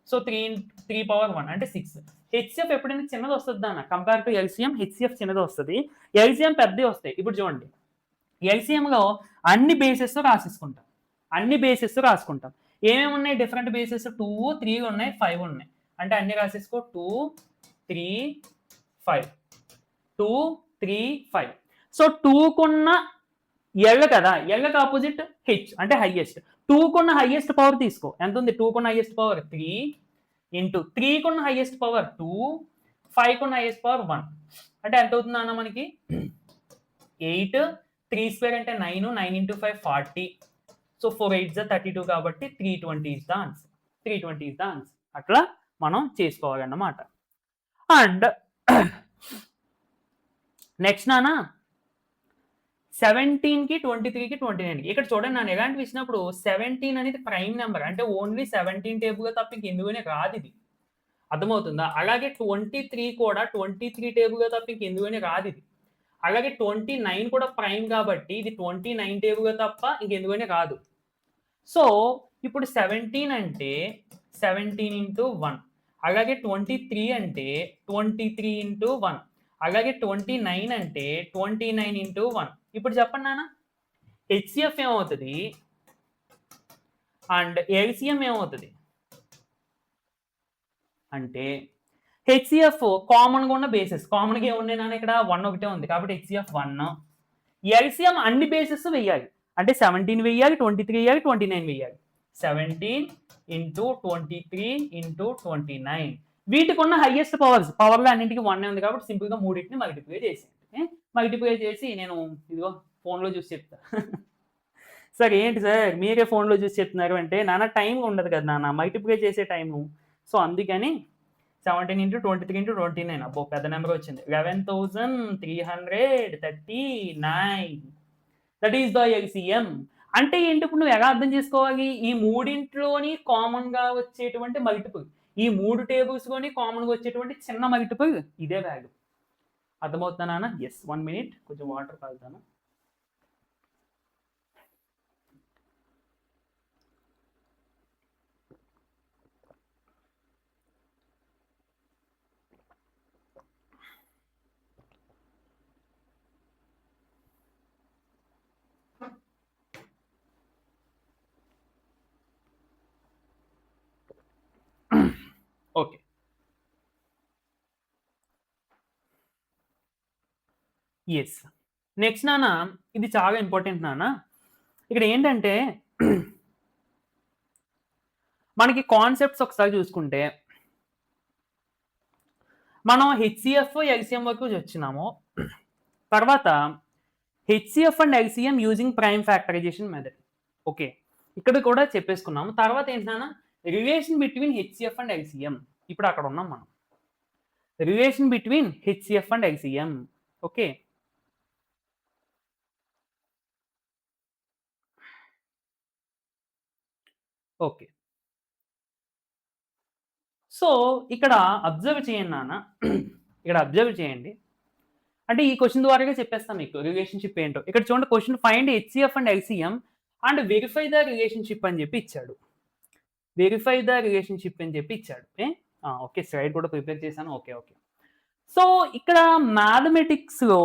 సో 3 పవర్ 1 అంటే 6. హెచ్సిఎఫ్ ఎప్పుడైనా చిన్నది వస్తుంది అన్న కంపేర్ టు ఎల్సిఎం. హెచ్సిఎఫ్ చిన్నది వస్తుంది, ఎల్సిఎం పెద్దవి వస్తాయి. ఇప్పుడు చూడండి, ఎల్సిఎంలో అన్ని బేసెస్ రాసుకుంటాం. ఏమేమి ఉన్నాయి? డిఫరెంట్ బేసెస్ 2, 3 ఉన్నాయి, 5 ఉన్నాయి. అంటే అన్ని రాసేసుకో 2, 3, 5, 2, 3, 5. సో 2 కున్న ఎల్ కదా, ఎల్కి ఆపోజిట్ హెచ్ అంటే హైయెస్ట్. 2 కున్న హైయెస్ట్ పవర్ తీసుకో. ఎంత ఉంది? 2 కున్న హైయెస్ట్ పవర్ 3 ఇంటూ 3 కున్న హైయెస్ట్ పవర్ 2, 5 కున్న హైయెస్ట్ పవర్ 1. అంటే ఎంత అవుతుంది అన్న మనకి? 8, 3 స్క్వేర్ అంటే 9, 9 ఇంటూ 5 40. సో 4 8 32 కాబట్టి 320 ఇస్ ద ఆన్సర్. అట్లా మనం చేసుకోవాలన్నమాట. అండ్ నెక్స్ట్ నాన్న 17కి 23కి 29కి ఇక్కడ చూడండి నాన్న ఎలాంటివి ఇచ్చినప్పుడు 17 అనేది ప్రైమ్ నెంబర్ అంటే ఓన్లీ 17 టేబుల్ తప్ప ఇంక ఎందుకనే రాదు, ఇది అర్థమవుతుందా? అలాగే 23 కూడా 23 టేబుల్ తప్ప ఇంక ఎందుకనే రాదు, ఇది. అలాగే 29 కూడా ప్రైమ్ కాబట్టి ఇది 29 టేబుల్ తప్ప ఇంకెందుకనే రాదు. సో ఇప్పుడు 17 అంటే 17 ఇంటూ 1, అలాగే 23 అంటే 23 ఇంటూ 1, అలాగే 29 అంటే 29 ఇంటూ 1. ఇప్పుడు చెప్పండి నాన్న, హెచ్సిఎఫ్ ఏమవుతుంది అండ్ ఎల్సిఎం ఏమవుతుంది అంటే హెచ్సిఎఫ్ కామన్గా ఉన్న బేసెస్. కామన్గా ఏమున్నాయి నాన్న? ఇక్కడ 1 ఒకటే ఉంది కాబట్టి హెచ్సిఎఫ్ 1. ఎల్సిఎం అన్ని బేసెస్ వెయ్యాలి అంటే 17 వెయ్యాలి, 23 వెయ్యాలి, 29 వెయ్యాలి. 17 ఇంటూ 23 ఇంటూ 29. వీటికి ఉన్న హైయెస్ట్ పవర్లో అన్నింటికి 1 ఉంది కాబట్టి సింపుల్గా మూడింటిని మల్టిప్లై చేసి నేను ఇదిగో ఫోన్లో చూసి చెప్తా. సార్ ఏంటి సార్ మీరే ఫోన్లో చూసి చెప్తున్నారు అంటే, నాన్న టైం ఉండదు కదా నాన్న మల్టిప్లై చేసే టైము. సో అందుకని 17 ఇంటూ 23 ఇంటూ 29. అబ్బో పెద్ద నెంబర్ వచ్చింది, 11,339. That is the LCM. అంటే ఏంటి? ఇప్పుడు నువ్వు ఎలా అర్థం చేసుకోవాలి? ఈ మూడింట్లోని కామన్గా వచ్చేటువంటి మల్టిపుల్, ఈ 3 టేబుల్స్లోని కామన్గా వచ్చేటువంటి చిన్న మల్టిపుల్ ఇదే వాల్యూ. అర్థమవుతున్నానా? ఎస్, 1 minute కొంచెం వాటర్ తాగుతాను. Okay, yes. నెక్స్ట్ నాన్న ఇది చాలా ఇంపార్టెంట్ నాన్న. ఇక్కడ ఏంటంటే మనకి కాన్సెప్ట్స్ ఒకసారి చూసుకుంటే మనం హెచ్సిఎఫ్ ఎల్సిఎం వరకు వచ్చినాము. తర్వాత HCF and LCM using prime factorization method. Okay, ఇక్కడ కూడా చెప్పేసుకున్నాము. తర్వాత ఏంటన్నా relation between HCF and LCM. ఇప్పుడు అక్కడ ఉన్నాం మనం, relation between HCF and LCM. Okay, okay. So ఇక్కడ అబ్జర్వ్ చేయండి నాన్న, ఇక్కడ అబ్జర్వ్ చేయండి. అంటే ఈ క్వశ్చన్ ద్వారాగా చెప్పేస్తాం మీకు రిలేషన్షిప్ ఏంటో. ఇక్కడ చూడండి question, find HCF and LCM and verify the relationship అని చెప్పి ఇచ్చాడు. వెరిఫై ద రిలేషన్షిప్ అని చెప్పి ఇచ్చాడు. ఓకే, స్లైడ్ కూడా ప్రిపేర్ చేశాను. ఓకే. సో ఇక్కడ మ్యాథమెటిక్స్లో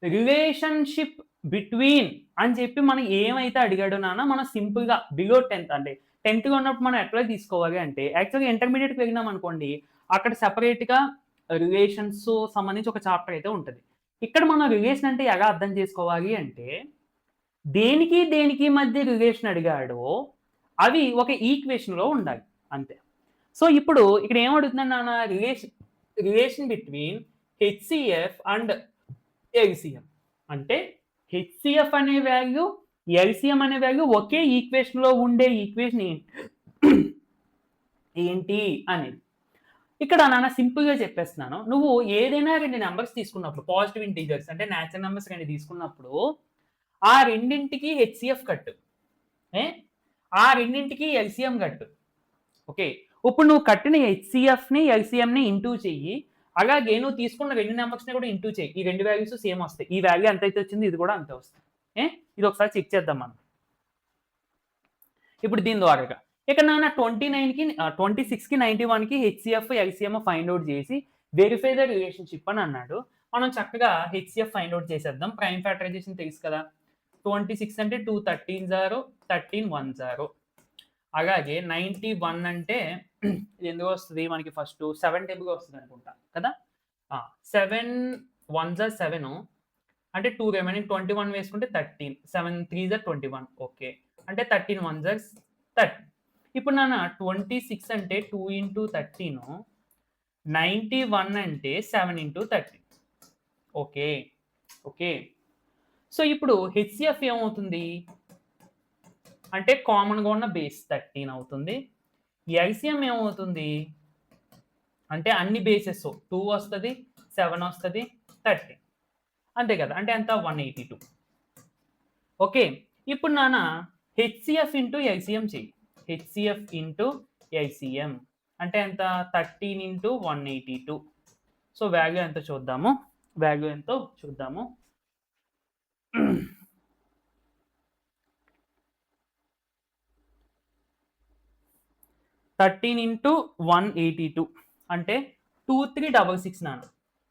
రిలేషన్షిప్ బిట్వీన్ అని చెప్పి మనం ఏమైతే అడిగాడో నాన్న, మనం సింపుల్గా బిలో 10th అంటే 10th ఉన్నప్పుడు మనం ఎట్లా తీసుకోవాలి అంటే, యాక్చువల్గా ఇంటర్మీడియట్కి వెళ్ళినాం అనుకోండి, అక్కడ సెపరేట్గా రిలేషన్స్ సంబంధించి ఒక చాప్టర్ అయితే ఉంటుంది. ఇక్కడ మనం రిలేషన్ అంటే ఎలా అర్థం చేసుకోవాలి అంటే, దేనికి దేనికి మధ్య రిలేషన్ అడిగాడో అవి ఒక ఈక్వేషన్లో ఉండాలి అంతే. సో ఇప్పుడు ఇక్కడ ఏం అడుగుతున్నాను నాన్న, relation between HCF and LCM అంటే హెచ్సిఎఫ్ అనే వాల్యూ, ఎల్సిఎం అనే వాల్యూ ఒకే ఈక్వేషన్ లో ఉండే ఈక్వేషన్ ఏంటి అనేది. ఇక్కడ నాన్న సింపుల్ గా చెప్పేస్తున్నాను, నువ్వు ఏదైనా రెండు నెంబర్స్ తీసుకున్నప్పుడు, పాజిటివ్ ఇంటీజర్స్ అంటే న్యాచురల్ నెంబర్స్ రెండు తీసుకున్నప్పుడు ఆ రెండింటికి హెచ్సిఎఫ్ కట్టు, ఆ రెండింటికి ఎల్సిఎం కట్టు. ఓకే, ఇప్పుడు నువ్వు కట్టిన హెచ్సిఎఫ్ ని ఎల్సిఎం ని ఇంటూ చెయ్యి, అలాగే నువ్వు తీసుకున్న రెండు నెంబర్స్ని కూడా ఇంటూ చేయి. ఈ రెండు వాల్యూస్ సేమ్ వస్తాయి. ఈ వాల్యూ ఎంత అయితే వచ్చింది ఇది కూడా అంతే వస్తుంది. ఇది ఒకసారి చెక్ చేద్దాం మనం. ఇప్పుడు దీని ద్వారా ఇక్కడ నాన్న 29కి 26కి 91కి హెచ్సిఎఫ్ ఎల్సిఎం ఫైండ్ అవుట్ చేసి వెరిఫై ద రిలేషన్షిప్ అని అన్నాడు. మనం చక్కగా హెచ్సిఎఫ్ ఫైండ్ అవుట్ చేసేద్దాం. ప్రైమ్ ఫ్యాక్టరైజేషన్ తెలుసు కదా, 26 అంటే 2 13 0 13 1 0. అలాగే 91 అంటే ఎందుకు వస్తుంది మనకి, ఫస్ట్ 7 టేబుల్ వస్తుంది అనుకుంటా కదా. 7 1 7 అంటే 2 రిమైనింగ్ 21 వేసుకుంటే 13, 7 3 21. ఓకే, అంటే 13 1 30. ఇప్పుడు నాన్న 26 అంటే 2 ఇంటూ 13, 91 అంటే 7 ఇంటూ 13. ఓకే ఓకే, సో ఇప్పుడు హెచ్సిఎఫ్ ఏమవుతుంది అంటే కామన్గా ఉన్న బేస్ 13 అవుతుంది. ఎల్సిఎం ఏమవుతుంది అంటే అన్ని బేసెస్ 2 వస్తుంది, 7 వస్తుంది, 13 అంతే కదా, అంటే ఎంత 182. ఓకే, ఇప్పుడు నాన్న హెచ్సిఎఫ్ ఇంటూ ఎల్సిఎం చెయ్యి. హెచ్సిఎఫ్ ఇంటూ ఎల్సిఎం అంటే ఎంత 13 ఇంటూ 182. సో వాల్యూ ఎంతో చూద్దాము, వాల్యూ ఎంతో చూద్దాము. 13 ఇంటూ 182 అంటే 2366 నాన్న,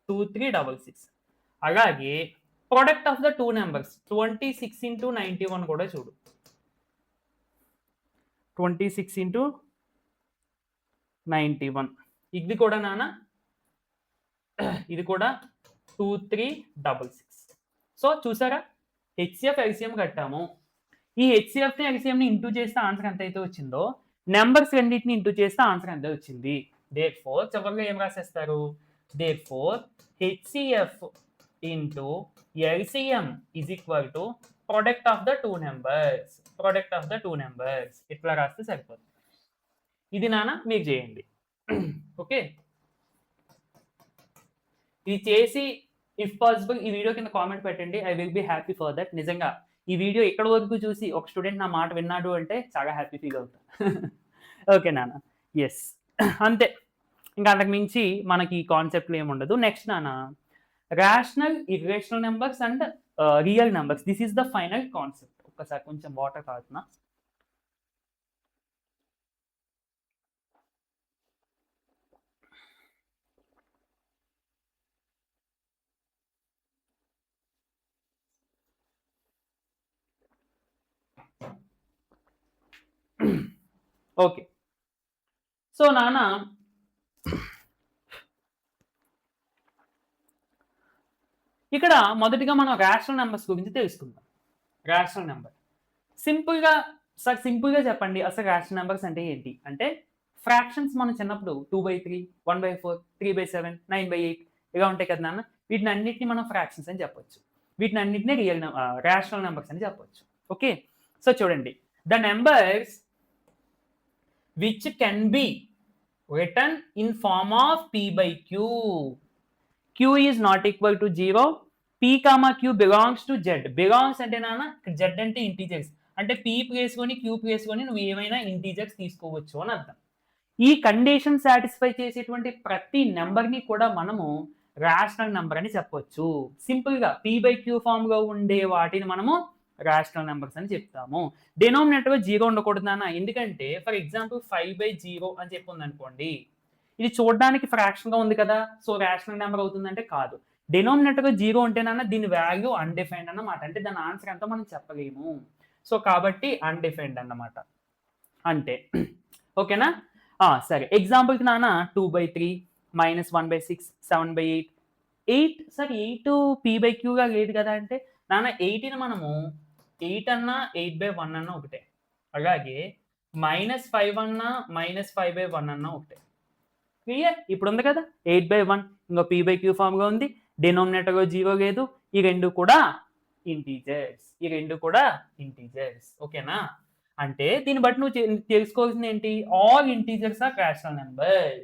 2366. అలాగే product of the two numbers 26 into 91 కూడా చూడు. 26 ఇంటూ 91 ఇది కూడా నాన్న, ఇది కూడా 2366. సో చూసారా, హెచ్సిఎఫ్ ఎల్సిఎం కట్టాము. ఈ హెచ్సిఎఫ్ ని ఎల్సిఎం ని ఇంటూ చేస్తే ఆన్సర్ ఎంత అయితే వచ్చిందో, నెంబర్స్ రెండింటిని ఇంటూ చేస్తే ఆన్సర్ ఎంత వచ్చింది. దేర్ఫోర్ చివరిగా ఏం రాసేస్తారు, therefore HCF into LCM is equal to product of the two numbers, product of the two numbers. ఇట్లా రాస్తే సరిపోతుంది. ఇది నాన్న మీరు చేయండి. ఓకే, ఇది చేసి ఇఫ్ పాసిబుల్ ఈ వీడియో కింద కామెంట్ పెట్టండి. I will be happy for that. నిజంగా ఈ వీడియో ఎక్కడ వరకు చూసి ఒక స్టూడెంట్ నా మాట విన్నాడు అంటే చాలా హ్యాపీ ఫీల్ అవుతా. ఓకే నాన్న, ఎస్ అంతే, ఇంకా అంతకు మించి మనకి ఈ కాన్సెప్ట్లో ఏముండదు. నెక్స్ట్ నాన్న, rational irrational numbers and real numbers. This is the final concept. ఒక్కసారి కొంచెం వాటర్ తాగుతున్నా. ఓకే, సో నాన్న ఇక్కడ మొదటిగా మనం రేషనల్ నెంబర్స్ గురించి తెలుసుకుందాం. రేషనల్ నెంబర్ సింపుల్గా చెప్పండి, అసలు రేషనల్ నెంబర్స్ అంటే ఏంటి అంటే, ఫ్రాక్షన్స్ మనం చిన్నప్పుడు 2/3, 1/4, 3/7, 9/8 ఇలా ఉంటాయి కదా నాన్న. వీటిని అన్నింటినీ మనం ఫ్రాక్షన్స్ అని చెప్పొచ్చు. వీటిని అన్నింటినీ రేషనల్ నెంబర్స్ అని చెప్పొచ్చు. ఓకే, సో చూడండి, the numbers which can be written in form of p by q. q is not equal to 0. p comma q belongs to z. belongs అంటే నాన్న z అంటే ఇంటీజర్స్, అంటే p ప్లేస్ కొని q ప్లేస్ కొని నువ్వు ఏమైనా ఇంటీజర్స్ తీసుకోవచ్చు అని అర్థం. ఈ కండిషన్ సాటిస్ఫై చేసేటువంటి ప్రతి నెంబర్ని కూడా మనము రేషనల్ నెంబర్ అని చెప్పొచ్చు. సింపుల్గా p by q ఫామ్లో ఉండే వాటిని మనము రేషనల్ నెంబర్స్ అని చెప్తాము. డినామినేటర్ 0 ఉండకూడదు నాన్న, ఎందుకంటే ఫర్ ఎగ్జాంపుల్ 5/0 అని చెప్పి ఉంది అనుకోండి, ఇది చూడడానికి ఫ్రాక్షన్ గా ఉంది కదా, సో రేషనల్ నెంబర్ అవుతుందంటే కాదు. డినోమినేటర్ 0 ఉంటేనన్నా దీని వాల్యూ అన్డిఫైన్డ్ అన్నమాట, అంటే దాని ఆన్సర్ ఎంతో మనం చెప్పలేము. సో కాబట్టి అన్డిఫైన్డ్ అన్నమాట అంటే. ఓకేనా? సరే ఎగ్జాంపుల్కి నాన్న 2/3 -1/6 7/8 8 సార్ 8 p/q లేదు కదా అంటే నాన్న 8ని మనము 8 అన్నా 8/1 అన్నా ఒకటే, అలాగే -5 అన్నా -5/1 అన్నా ఒకటే. క్లియర్? ఇప్పుడు ఉంది కదా 8/1 ఇంకో p/q ఫామ్ గా ఉంది, డినోమినేటర్ 0 లేదు, ఈ రెండు కూడా ఇంటీజర్స్. ఓకేనా? అంటే దీన్ని బట్టి నువ్వు తెలుసుకోవాల్సింది ఏంటి, all integers are rational numbers.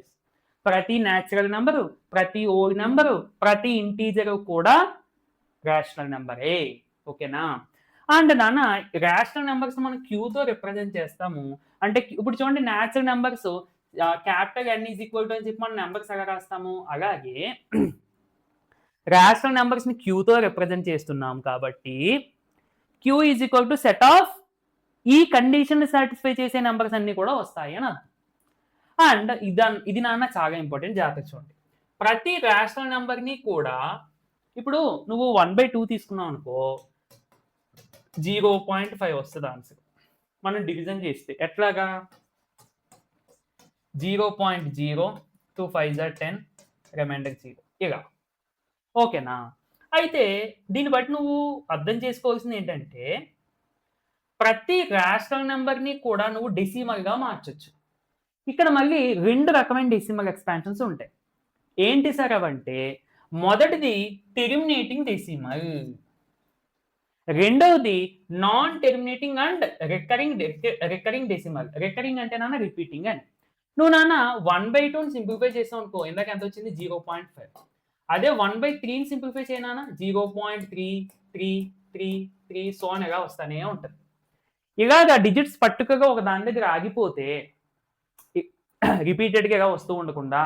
ప్రతి న్యాచురల్ నెంబరు, ప్రతి హోల్ నెంబరు, ప్రతి ఇంటీజర్ కూడా రేషనల్ నెంబరే. ఓకేనా? అండ్ నాన్న రేషనల్ నెంబర్స్ మనం క్యూతో రిప్రజెంట్ చేస్తాము. అంటే ఇప్పుడు చూడండి natural numbers capital N is equal to అని చెప్పి మనం నెంబర్స్ ఎలా రాస్తాము, అలాగే రేషనల్ నెంబర్స్ ని క్యూతో రిప్రజెంట్ చేస్తున్నాం కాబట్టి Q is equal to set of ఈ కండిషన్ సాటిస్ఫై చేసే నెంబర్స్ అన్ని కూడా వస్తాయి అని అర్థం. అండ్ ఇది నాన్న చాలా ఇంపార్టెంట్, జాగ్రత్త చూడండి. ప్రతి రేషనల్ నెంబర్ ని కూడా ఇప్పుడు నువ్వు 1/2 తీసుకున్నావు అనుకో 0.5 వస్తుంది ఆన్సర్. మనం డివిజన్ చేస్తే ఎట్లాగా 0.0 2 5 10 రిమైండర్ 0 ఇలా. ఓకేనా? అయితే దీన్ని బట్టి నువ్వు అర్థం చేసుకోవాల్సింది ఏంటంటే ప్రతి రేషనల్ నెంబర్ని కూడా నువ్వు డెసిమల్గా మార్చొచ్చు. ఇక్కడ మళ్ళీ 2 రకమైన డెసిమల్ ఎక్స్పాన్షన్స్ ఉంటాయి. ఏంటి సార్ అవంటే, మొదటిది టెర్మినేటింగ్ డెసిమల్, రెండవది non terminating and recurring decimal. Recurring అంటే నాన్న రిపీటింగ్ అని. నువ్వు నాన్న 1/2 సింప్లిఫై చేసావు అనుకో, ఇందాక ఎంత వచ్చింది 0.5. అదే 1/3 సింప్లిఫై చేయనా 0.3333 సో అని ఎలా వస్తానే ఉంటుంది. ఇలాగా డిజిట్స్ పట్టుకగా ఒక దాని దగ్గర ఆగిపోతే రిపీటెడ్గా ఎలా వస్తూ ఉండకుండా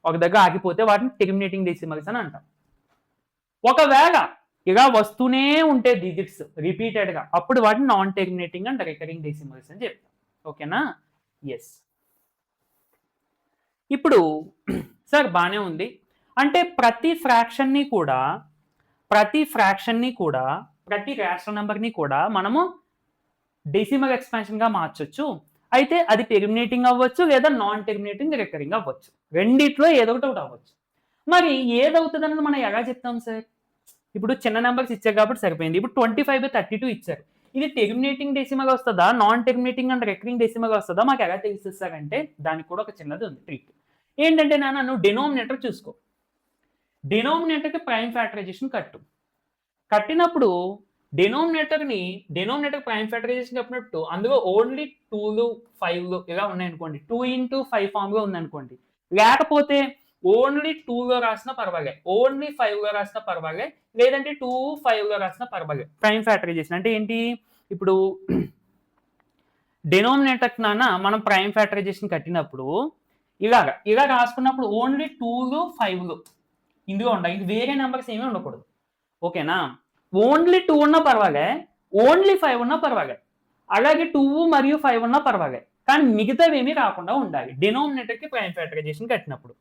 ఒక దగ్గర ఆగిపోతే వాటిని టెర్మినేటింగ్ డెసిమల్స్ అని అంటాం. ఒకవేళ ఇలా వస్తూనే ఉంటే డిజిట్స్ రిపీటెడ్గా, అప్పుడు వాటిని non terminating and recurring decimals అని చెప్తాం. ఓకేనా? ఎస్. ఇప్పుడు సార్ బాగానే ఉంది అంటే ప్రతి ఫ్రాక్షన్ని కూడా ప్రతి రేషనల్ నెంబర్ని కూడా మనము డెసిమల్ ఎక్స్పాన్షన్గా మార్చొచ్చు. అయితే అది టెర్మినేటింగ్ అవ్వచ్చు లేదా నాన్ టెర్మినేటింగ్ రికరింగ్ అవ్వచ్చు, రెండిట్లో ఏదో ఒకటి అవ్వచ్చు. మరి ఏదవుతుంది అన్నది మనం ఎలా చెప్తాం సార్? ఇప్పుడు చిన్న నెంబర్స్ ఇచ్చారు కాబట్టి సరిపోయింది. ఇప్పుడు 25/32 ఇచ్చారు, ఇది టెర్మినేటింగ్ డెసిమల్ వస్తుందా non terminating and recurring decimal వస్తుందా మాకు ఎలా తెలుస్తుందంటే దానికి కూడా ఒక చిన్నది ఉంది ట్రిక్. ఏంటంటే నాన్న నువ్వు డినోమినేటర్ చూసుకో, డినోమినేటర్కి ప్రైమ్ ఫ్యాక్టరైజేషన్ కట్టినప్పుడు డినోమినేటర్ ప్రైమ్ ఫ్యాక్టరైజేషన్ చెప్పినట్టు అందులో ఓన్లీ 2లు 5లు ఇలా ఉన్నాయనుకోండి, 2 into 5 ఫామ్గా ఉందనుకోండి, లేకపోతే ఓన్లీ 2లో రాసినా పర్వాలేదు, ఓన్లీ 5లో రాసినా పర్వాలేదు, లేదంటే 2 5లో రాసినా పర్వాలేదు. ప్రైమ్ ఫ్యాక్టరైజేషన్ అంటే ఏంటి? ఇప్పుడు డినోమినేటర్ నాన్న మనం ప్రైమ్ ఫ్యాక్టరైజేషన్ కట్టినప్పుడు ఇలా రాసుకున్నప్పుడు ఓన్లీ 2లు 5లు ఇందులో ఉండాలి, ఇది వేరే నెంబర్స్ ఏమీ ఉండకూడదు. ఓకేనా? ఓన్లీ 2 ఉన్నా పర్వాలే, ఓన్లీ 5 ఉన్నా పర్వాలే, అలాగే 2 మరియు 5 ఉన్నా పర్వాలే, కానీ మిగతావి ఏమీ రాకుండా ఉండాలి డినోమినేటర్కి ప్రైమ్ ఫ్యాక్టరైజేషన్ కట్టినప్పుడు.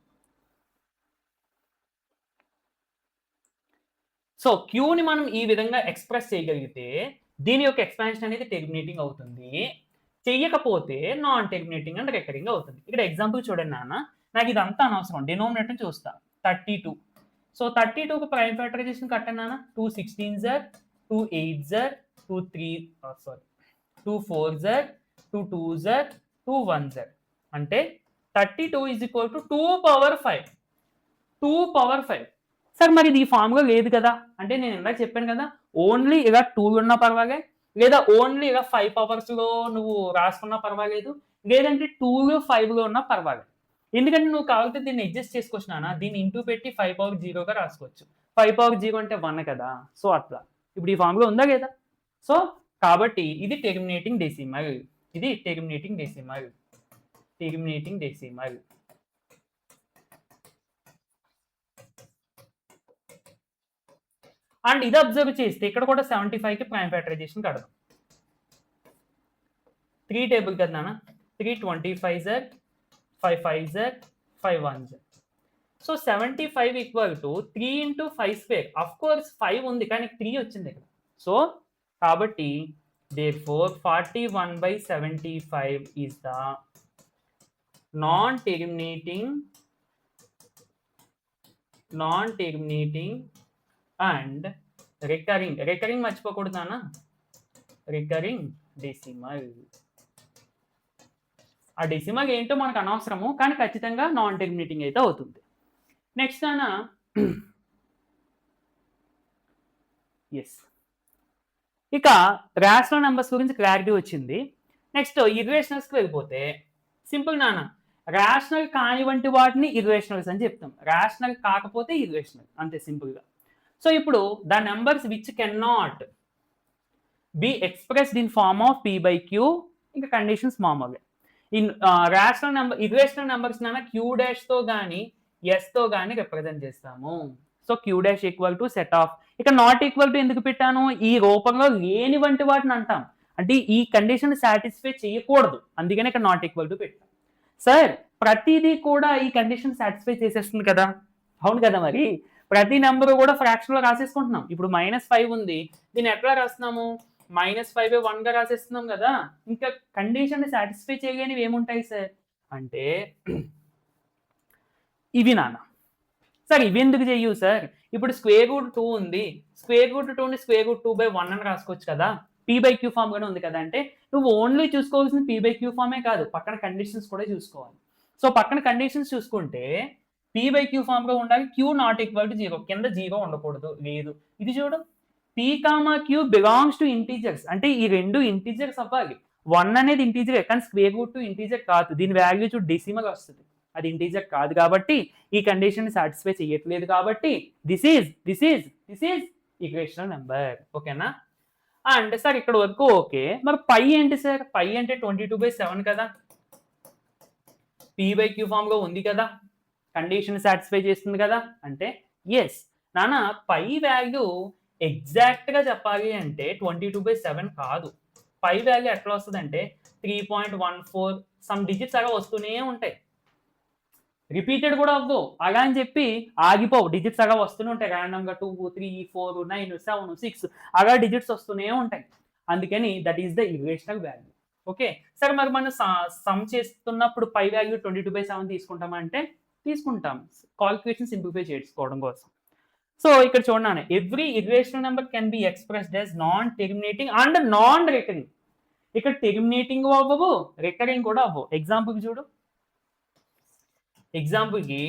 సో క్యూని మనం ఈ విధంగా ఎక్స్ప్రెస్ చేయగలిగితే దీని యొక్క ఎక్స్పాన్షన్ అనేది టెర్మినేటింగ్ అవుతుంది, చెయ్యకపోతే నాన్ టెర్మినేటింగ్ అండ్ రికరింగ్ అవుతుంది. ఇక్కడ ఎగ్జాంపుల్ చూడండి నాన్న, నాకు ఇదంతా అనవసరం, డినోమినేటర్ చూస్తా 32. సో 32కు ప్రైమ్ ఫ్యాక్టరైజేషన్ కట్టండి నాన్న, 2 16s 2 8s 2 4s 2 2s 2 1s అంటే 32 is equal to 2 power 5. Sir మరి ఇది ఈ ఫామ్గా లేదు కదా అంటే నేను ఇందాక చెప్పాను కదా, ఓన్లీ ఇలా 2 ఉన్నా పర్వాలేదు, లేదా ఓన్లీ ఇలా 5 పవర్స్లో నువ్వు రాసుకున్నా పర్వాలేదు, లేదంటే 2లో 5లో ఉన్నా పర్వాలేదు. ఎందుకంటే నువ్వు కావాలంటే దీన్ని అడ్జస్ట్ చేసుకోవచ్చు నాన్న, దీన్ని ఇంటూ పెట్టి 5 power 0గా రాసుకోవచ్చు. 5 power 0 అంటే 1 కదా, సో అట్లా ఇప్పుడు ఈ ఫామ్లో ఉందా లేదా? సో కాబట్టి ఇది టెర్మినేటింగ్ డెసిమల్, ఇది టెర్మినేటింగ్ డెసిమల్. అండ్ ఇది అబ్జర్వ్ చేస్తే ఇక్కడ కూడా 75కి ప్రైమ్ ఫ్యాక్టరైజేషన్ కడదాం. 3 టేబుల్ కదా నాన్న, 3 25s 5 5s 5 ones. So 75 equal to 3 into 5 square. Of course 5 ఉంది కానీ 3 వచ్చింది ఇక్కడ. సో కాబట్టి therefore 41/75 is the non-terminating and recurring మర్చిపోకూడదు నాన్న, రికరింగ్ డెసిమల్. ఆ డెసిమల్ ఏంటో మనకు అనవసరము, కానీ ఖచ్చితంగా నాన్ టెర్మినేటింగ్ అయితే అవుతుంది. నెక్స్ట్ అన్న ఎస్, ఇక రేషనల్ నెంబర్స్ గురించి క్లారిటీ వచ్చింది. నెక్స్ట్ ఇర్రేషనల్స్కి వెళ్ళిపోతే సింపుల్ నాన్న, రేషనల్ కానివంటి వాటిని ఇర్రేషనల్స్ అని చెప్తాం, రేషనల్ కాకపోతే ఇర్రేషనల్, అంతే సింపుల్గా. సో ఇప్పుడు the numbers which can not be expressed in form of p by q, ఇంకా కండిషన్స్ మామూలుగా. In rational number irrational numbers నాన్న q డాష్ తో కానీ ఎస్ తో కానీ రిప్రజెంట్ చేస్తాము. So q dash equal to set of, ఇక నాట్ ఈక్వల్ టు ఎందుకు పెట్టాను, ఈ రూపంలో లేని వంటి వాటిని అంటాం, అంటే ఈ కండిషన్ సాటిస్ఫై చేయకూడదు, అందుకని ఇక్కడ నాట్ ఈక్వల్ టు పెట్టాం. సార్ ప్రతిదీ కూడా ఈ కండిషన్ సాటిస్ఫై చేసేస్తుంది కదా, అవును కదా, మరి ప్రతి నెంబర్ కూడా ఫ్రాక్షన్ లో రాసేసుకుంటున్నాం. ఇప్పుడు -5 ఉంది, దీన్ని ఎట్లా రాస్తున్నాము, -5 1 గా రాసేస్తున్నాం కదా. ఇంకా కండిషన్ సాటిస్ఫై చేయలేనివి ఏముంటాయి సార్ అంటే ఇవి నాన్న. సార్ ఇవి ఎందుకు చెయ్యవు సార్, ఇప్పుడు స్క్వేర్ రూట్ 2 ఉంది, స్క్వేర్ రూట్ 2ని స్క్వేర్ రూట్ 2/1 అని రాసుకోవచ్చు కదా, p by q ఫామ్ కూడా ఉంది కదా. అంటే నువ్వు ఓన్లీ చూసుకోవాల్సిన p by q ఫామే కాదు, పక్కన కండిషన్స్ కూడా చూసుకోవాలి. సో పక్కన కండిషన్స్ చూసుకుంటే p by q ఫామ్ గా ఉండాలి, q నాట్ ఈక్వల్ టు 0, కింద 0 ఉండకూడదు, లేదు. ఇది చూడు, p, q belongs to integers, అంటే ఈ రెండు ఇంటీజర్స్ అవ్వాలి. 1 అనేది ఇంటీజర్ కానీ స్క్వేర్ రూట్ 2 ఇంటీజర్ కాదు, దీని వాల్యూ చూడు డెసిమల్ వస్తుంది, అది ఇంటీజర్ కాదు కాబట్టి ఈ కండిషన్ సాటిస్ఫై చేయట్లేదు, కాబట్టి దిస్ ఈజ్ ఈక్వేషనల్ నెంబర్. ఓకేనా. అండ్ సార్ ఇక్కడ వరకు ఓకే, మరి పై ఏంటి సార్, పై అంటే 22/7 కదా, p by q ఫామ్ లో ఉంది కదా, కండిషన్ సాటిస్ఫై చేస్తుంది కదా. అంటే ఎస్ నాన్న, పై వాల్యూ ఎగ్జాక్ట్ గా చెప్పాలి అంటే 22/7 కాదు, పై వాల్యూ ఎట్లా వస్తుంది అంటే 3.14 సమ్ డిజిట్స్ అలా వస్తూనే ఉంటాయి, రిపీటెడ్ కూడా అవ్వవు, అలా అని చెప్పి ఆగిపోవు, డిజిట్స్ అలా వస్తూనే ఉంటాయి ర్యాండమ్గా 2 3 4 9 7 6 అలా డిజిట్స్ వస్తూనే ఉంటాయి, అందుకని that is the irrational value. Okay సరే, మరి మనం సమ్ చేస్తున్నప్పుడు పై వాల్యూ 22/7 తీసుకుంటామా అంటే తీసుకుంటాం, కాల్కులేషన్ సింప్లిఫై చేసుకోవడం కోసం. సో ఇక్కడ చూడండి, every irrational number can be expressed as non terminating and non recurring. ఇక్కడ టెర్మినేటింగ్ అవ్వవు, రికరింగ్ కూడా అవ్వవు. ఎగ్జాంపుల్ చూడు, ఎగ్జాంపుల్కి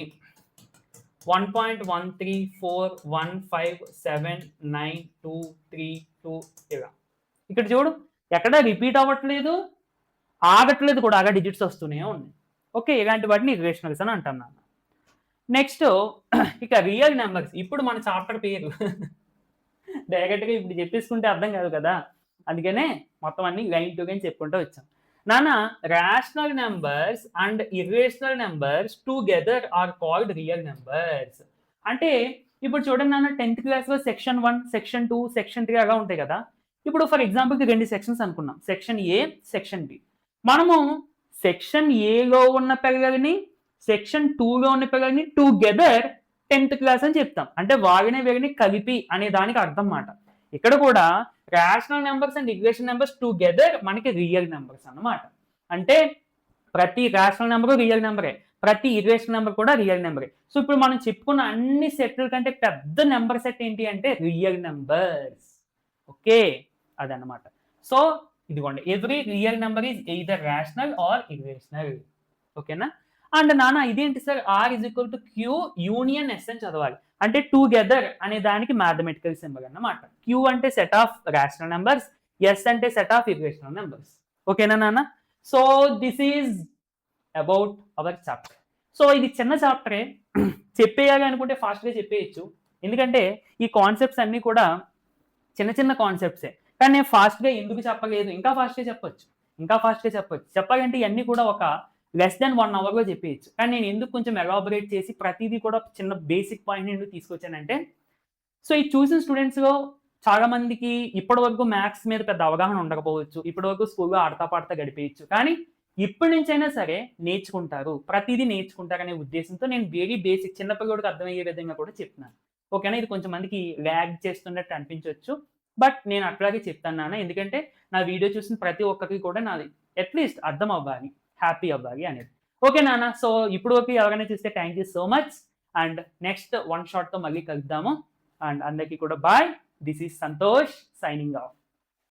1.1341579232 ఇలా ఇక్కడ చూడు, ఎక్కడ రిపీట్ అవ్వట్లేదు, ఆగట్లేదు కూడా, ఆగా డిజిట్స్ వస్తూనే ఉన్నాయి. ఓకే, ఇలాంటి వాటిని ఇర్రేషనల్స్ అని అంటాం నాన్న. నెక్స్ట్ ఇక రియల్ నెంబర్స్, ఇప్పుడు మన చాప్టర్ పేరు డైరెక్ట్గా ఇప్పుడు చెప్పేసుకుంటే అర్థం కాదు కదా, అందుకనే మొత్తం అన్ని లైన్ టు లైన్ చెప్పుకుంటూ వచ్చాం నాన్న. Rational numbers and irrational numbers together are called real numbers. అంటే ఇప్పుడు చూడండి నాన్న, 10th క్లాస్లో సెక్షన్ 1 సెక్షన్ 2 సెక్షన్ 3 అలా ఉంటాయి కదా. ఇప్పుడు ఫర్ ఎగ్జాంపుల్కి 2 సెక్షన్స్ అనుకున్నాం, సెక్షన్ ఏ సెక్షన్ బి. మనము సెక్షన్ ఏలో ఉన్న పిల్లల్ని సెక్షన్ 2లో ఉన్న పిల్లల్ని టుగెదర్ 10th క్లాస్ అని చెప్తాం, అంటే వారిని వీరిని కలిపి అనే దానికి అర్థం మాట. ఇక్కడ కూడా rational numbers and irrational numbers together మనకి రియల్ నెంబర్స్ అన్నమాట. అంటే ప్రతి రేషనల్ నెంబర్ రియల్ నెంబరే, ప్రతి ఇర్రేషనల్ నెంబర్ కూడా రియల్ నెంబరే. సో ఇప్పుడు మనం చెప్పుకున్న అన్ని సెట్ల కంటే పెద్ద నెంబర్ సెట్ ఏంటి అంటే రియల్ నెంబర్స్. ఓకే, అదనమాట. సో ఇదిగోండి, every real number is either rational or irrational. ఓకేనా. అండ్ నాన్న ఇదేంటి sir, R is equal to Q union S అని చదవాలి, అంటే టుగెదర్ అనే దానికి మ్యాథమెటికల్ సింబల్ అన్నమాట. క్యూ అంటే set of rational numbers, S అంటే సెట్ ఆఫ్ ఇర్రేషనల్ నెంబర్స్. ఓకేనా నాన్న. So this is about our chapter. సో ఇది చిన్న చాప్టరే, చెప్పేయాలి అనుకుంటే ఫాస్ట్గా చెప్పేయచ్చు, ఎందుకంటే ఈ కాన్సెప్ట్స్ అన్నీ కూడా చిన్న చిన్న కాన్సెప్ట్సే. కానీ నేను ఫాస్ట్గా ఎందుకు చెప్పలేదు, ఇంకా ఫాస్ట్గా చెప్పొచ్చు, చెప్పాలంటే ఇవన్నీ కూడా ఒక లెస్ దెన్ 1 అవర్లో చెప్పేయచ్చు. కానీ నేను ఎందుకు కొంచెం ఎలాబొరేట్ చేసి ప్రతిదీ కూడా చిన్న బేసిక్ పాయింట్ ఎందుకు తీసుకొచ్చానంటే, సో ఈ చూసిన స్టూడెంట్స్లో చాలా మందికి ఇప్పటి వరకు మ్యాథ్స్ మీద పెద్ద అవగాహన ఉండకపోవచ్చు, ఇప్పటి వరకు స్కూల్లో ఆడతా పాడతా గడిపేయచ్చు, కానీ ఇప్పటి నుంచైనా సరే నేర్చుకుంటారు, ప్రతిదీ నేర్చుకుంటారనే ఉద్దేశంతో నేను వెరీ బేసిక్ చిన్నపిల్లోడికి అర్థమయ్యే విధంగా కూడా చెప్తున్నాను. ఓకేనా? ఇది కొంచెం మందికి లాగ్ చేస్తున్నట్టు అనిపించొచ్చు. బట్ నేను అట్లాగే చెప్తాను నాన్న. ఎందుకంటే నా వీడియో చూసిన ప్రతి ఒక్కరికి కూడా నాది అట్‌లీస్ట్ అర్థం అవ్వాలి, హ్యాపీ అవ్వాలి అనేది. ఓకే నాన్న. సో ఇప్పటి వరకు ఎవరైనా చూస్తే thank you so much. And next one షాట్‌తో మళ్ళీ కలుద్దాము. అండ్ అందరికీ కూడా bye. This is Santosh signing of.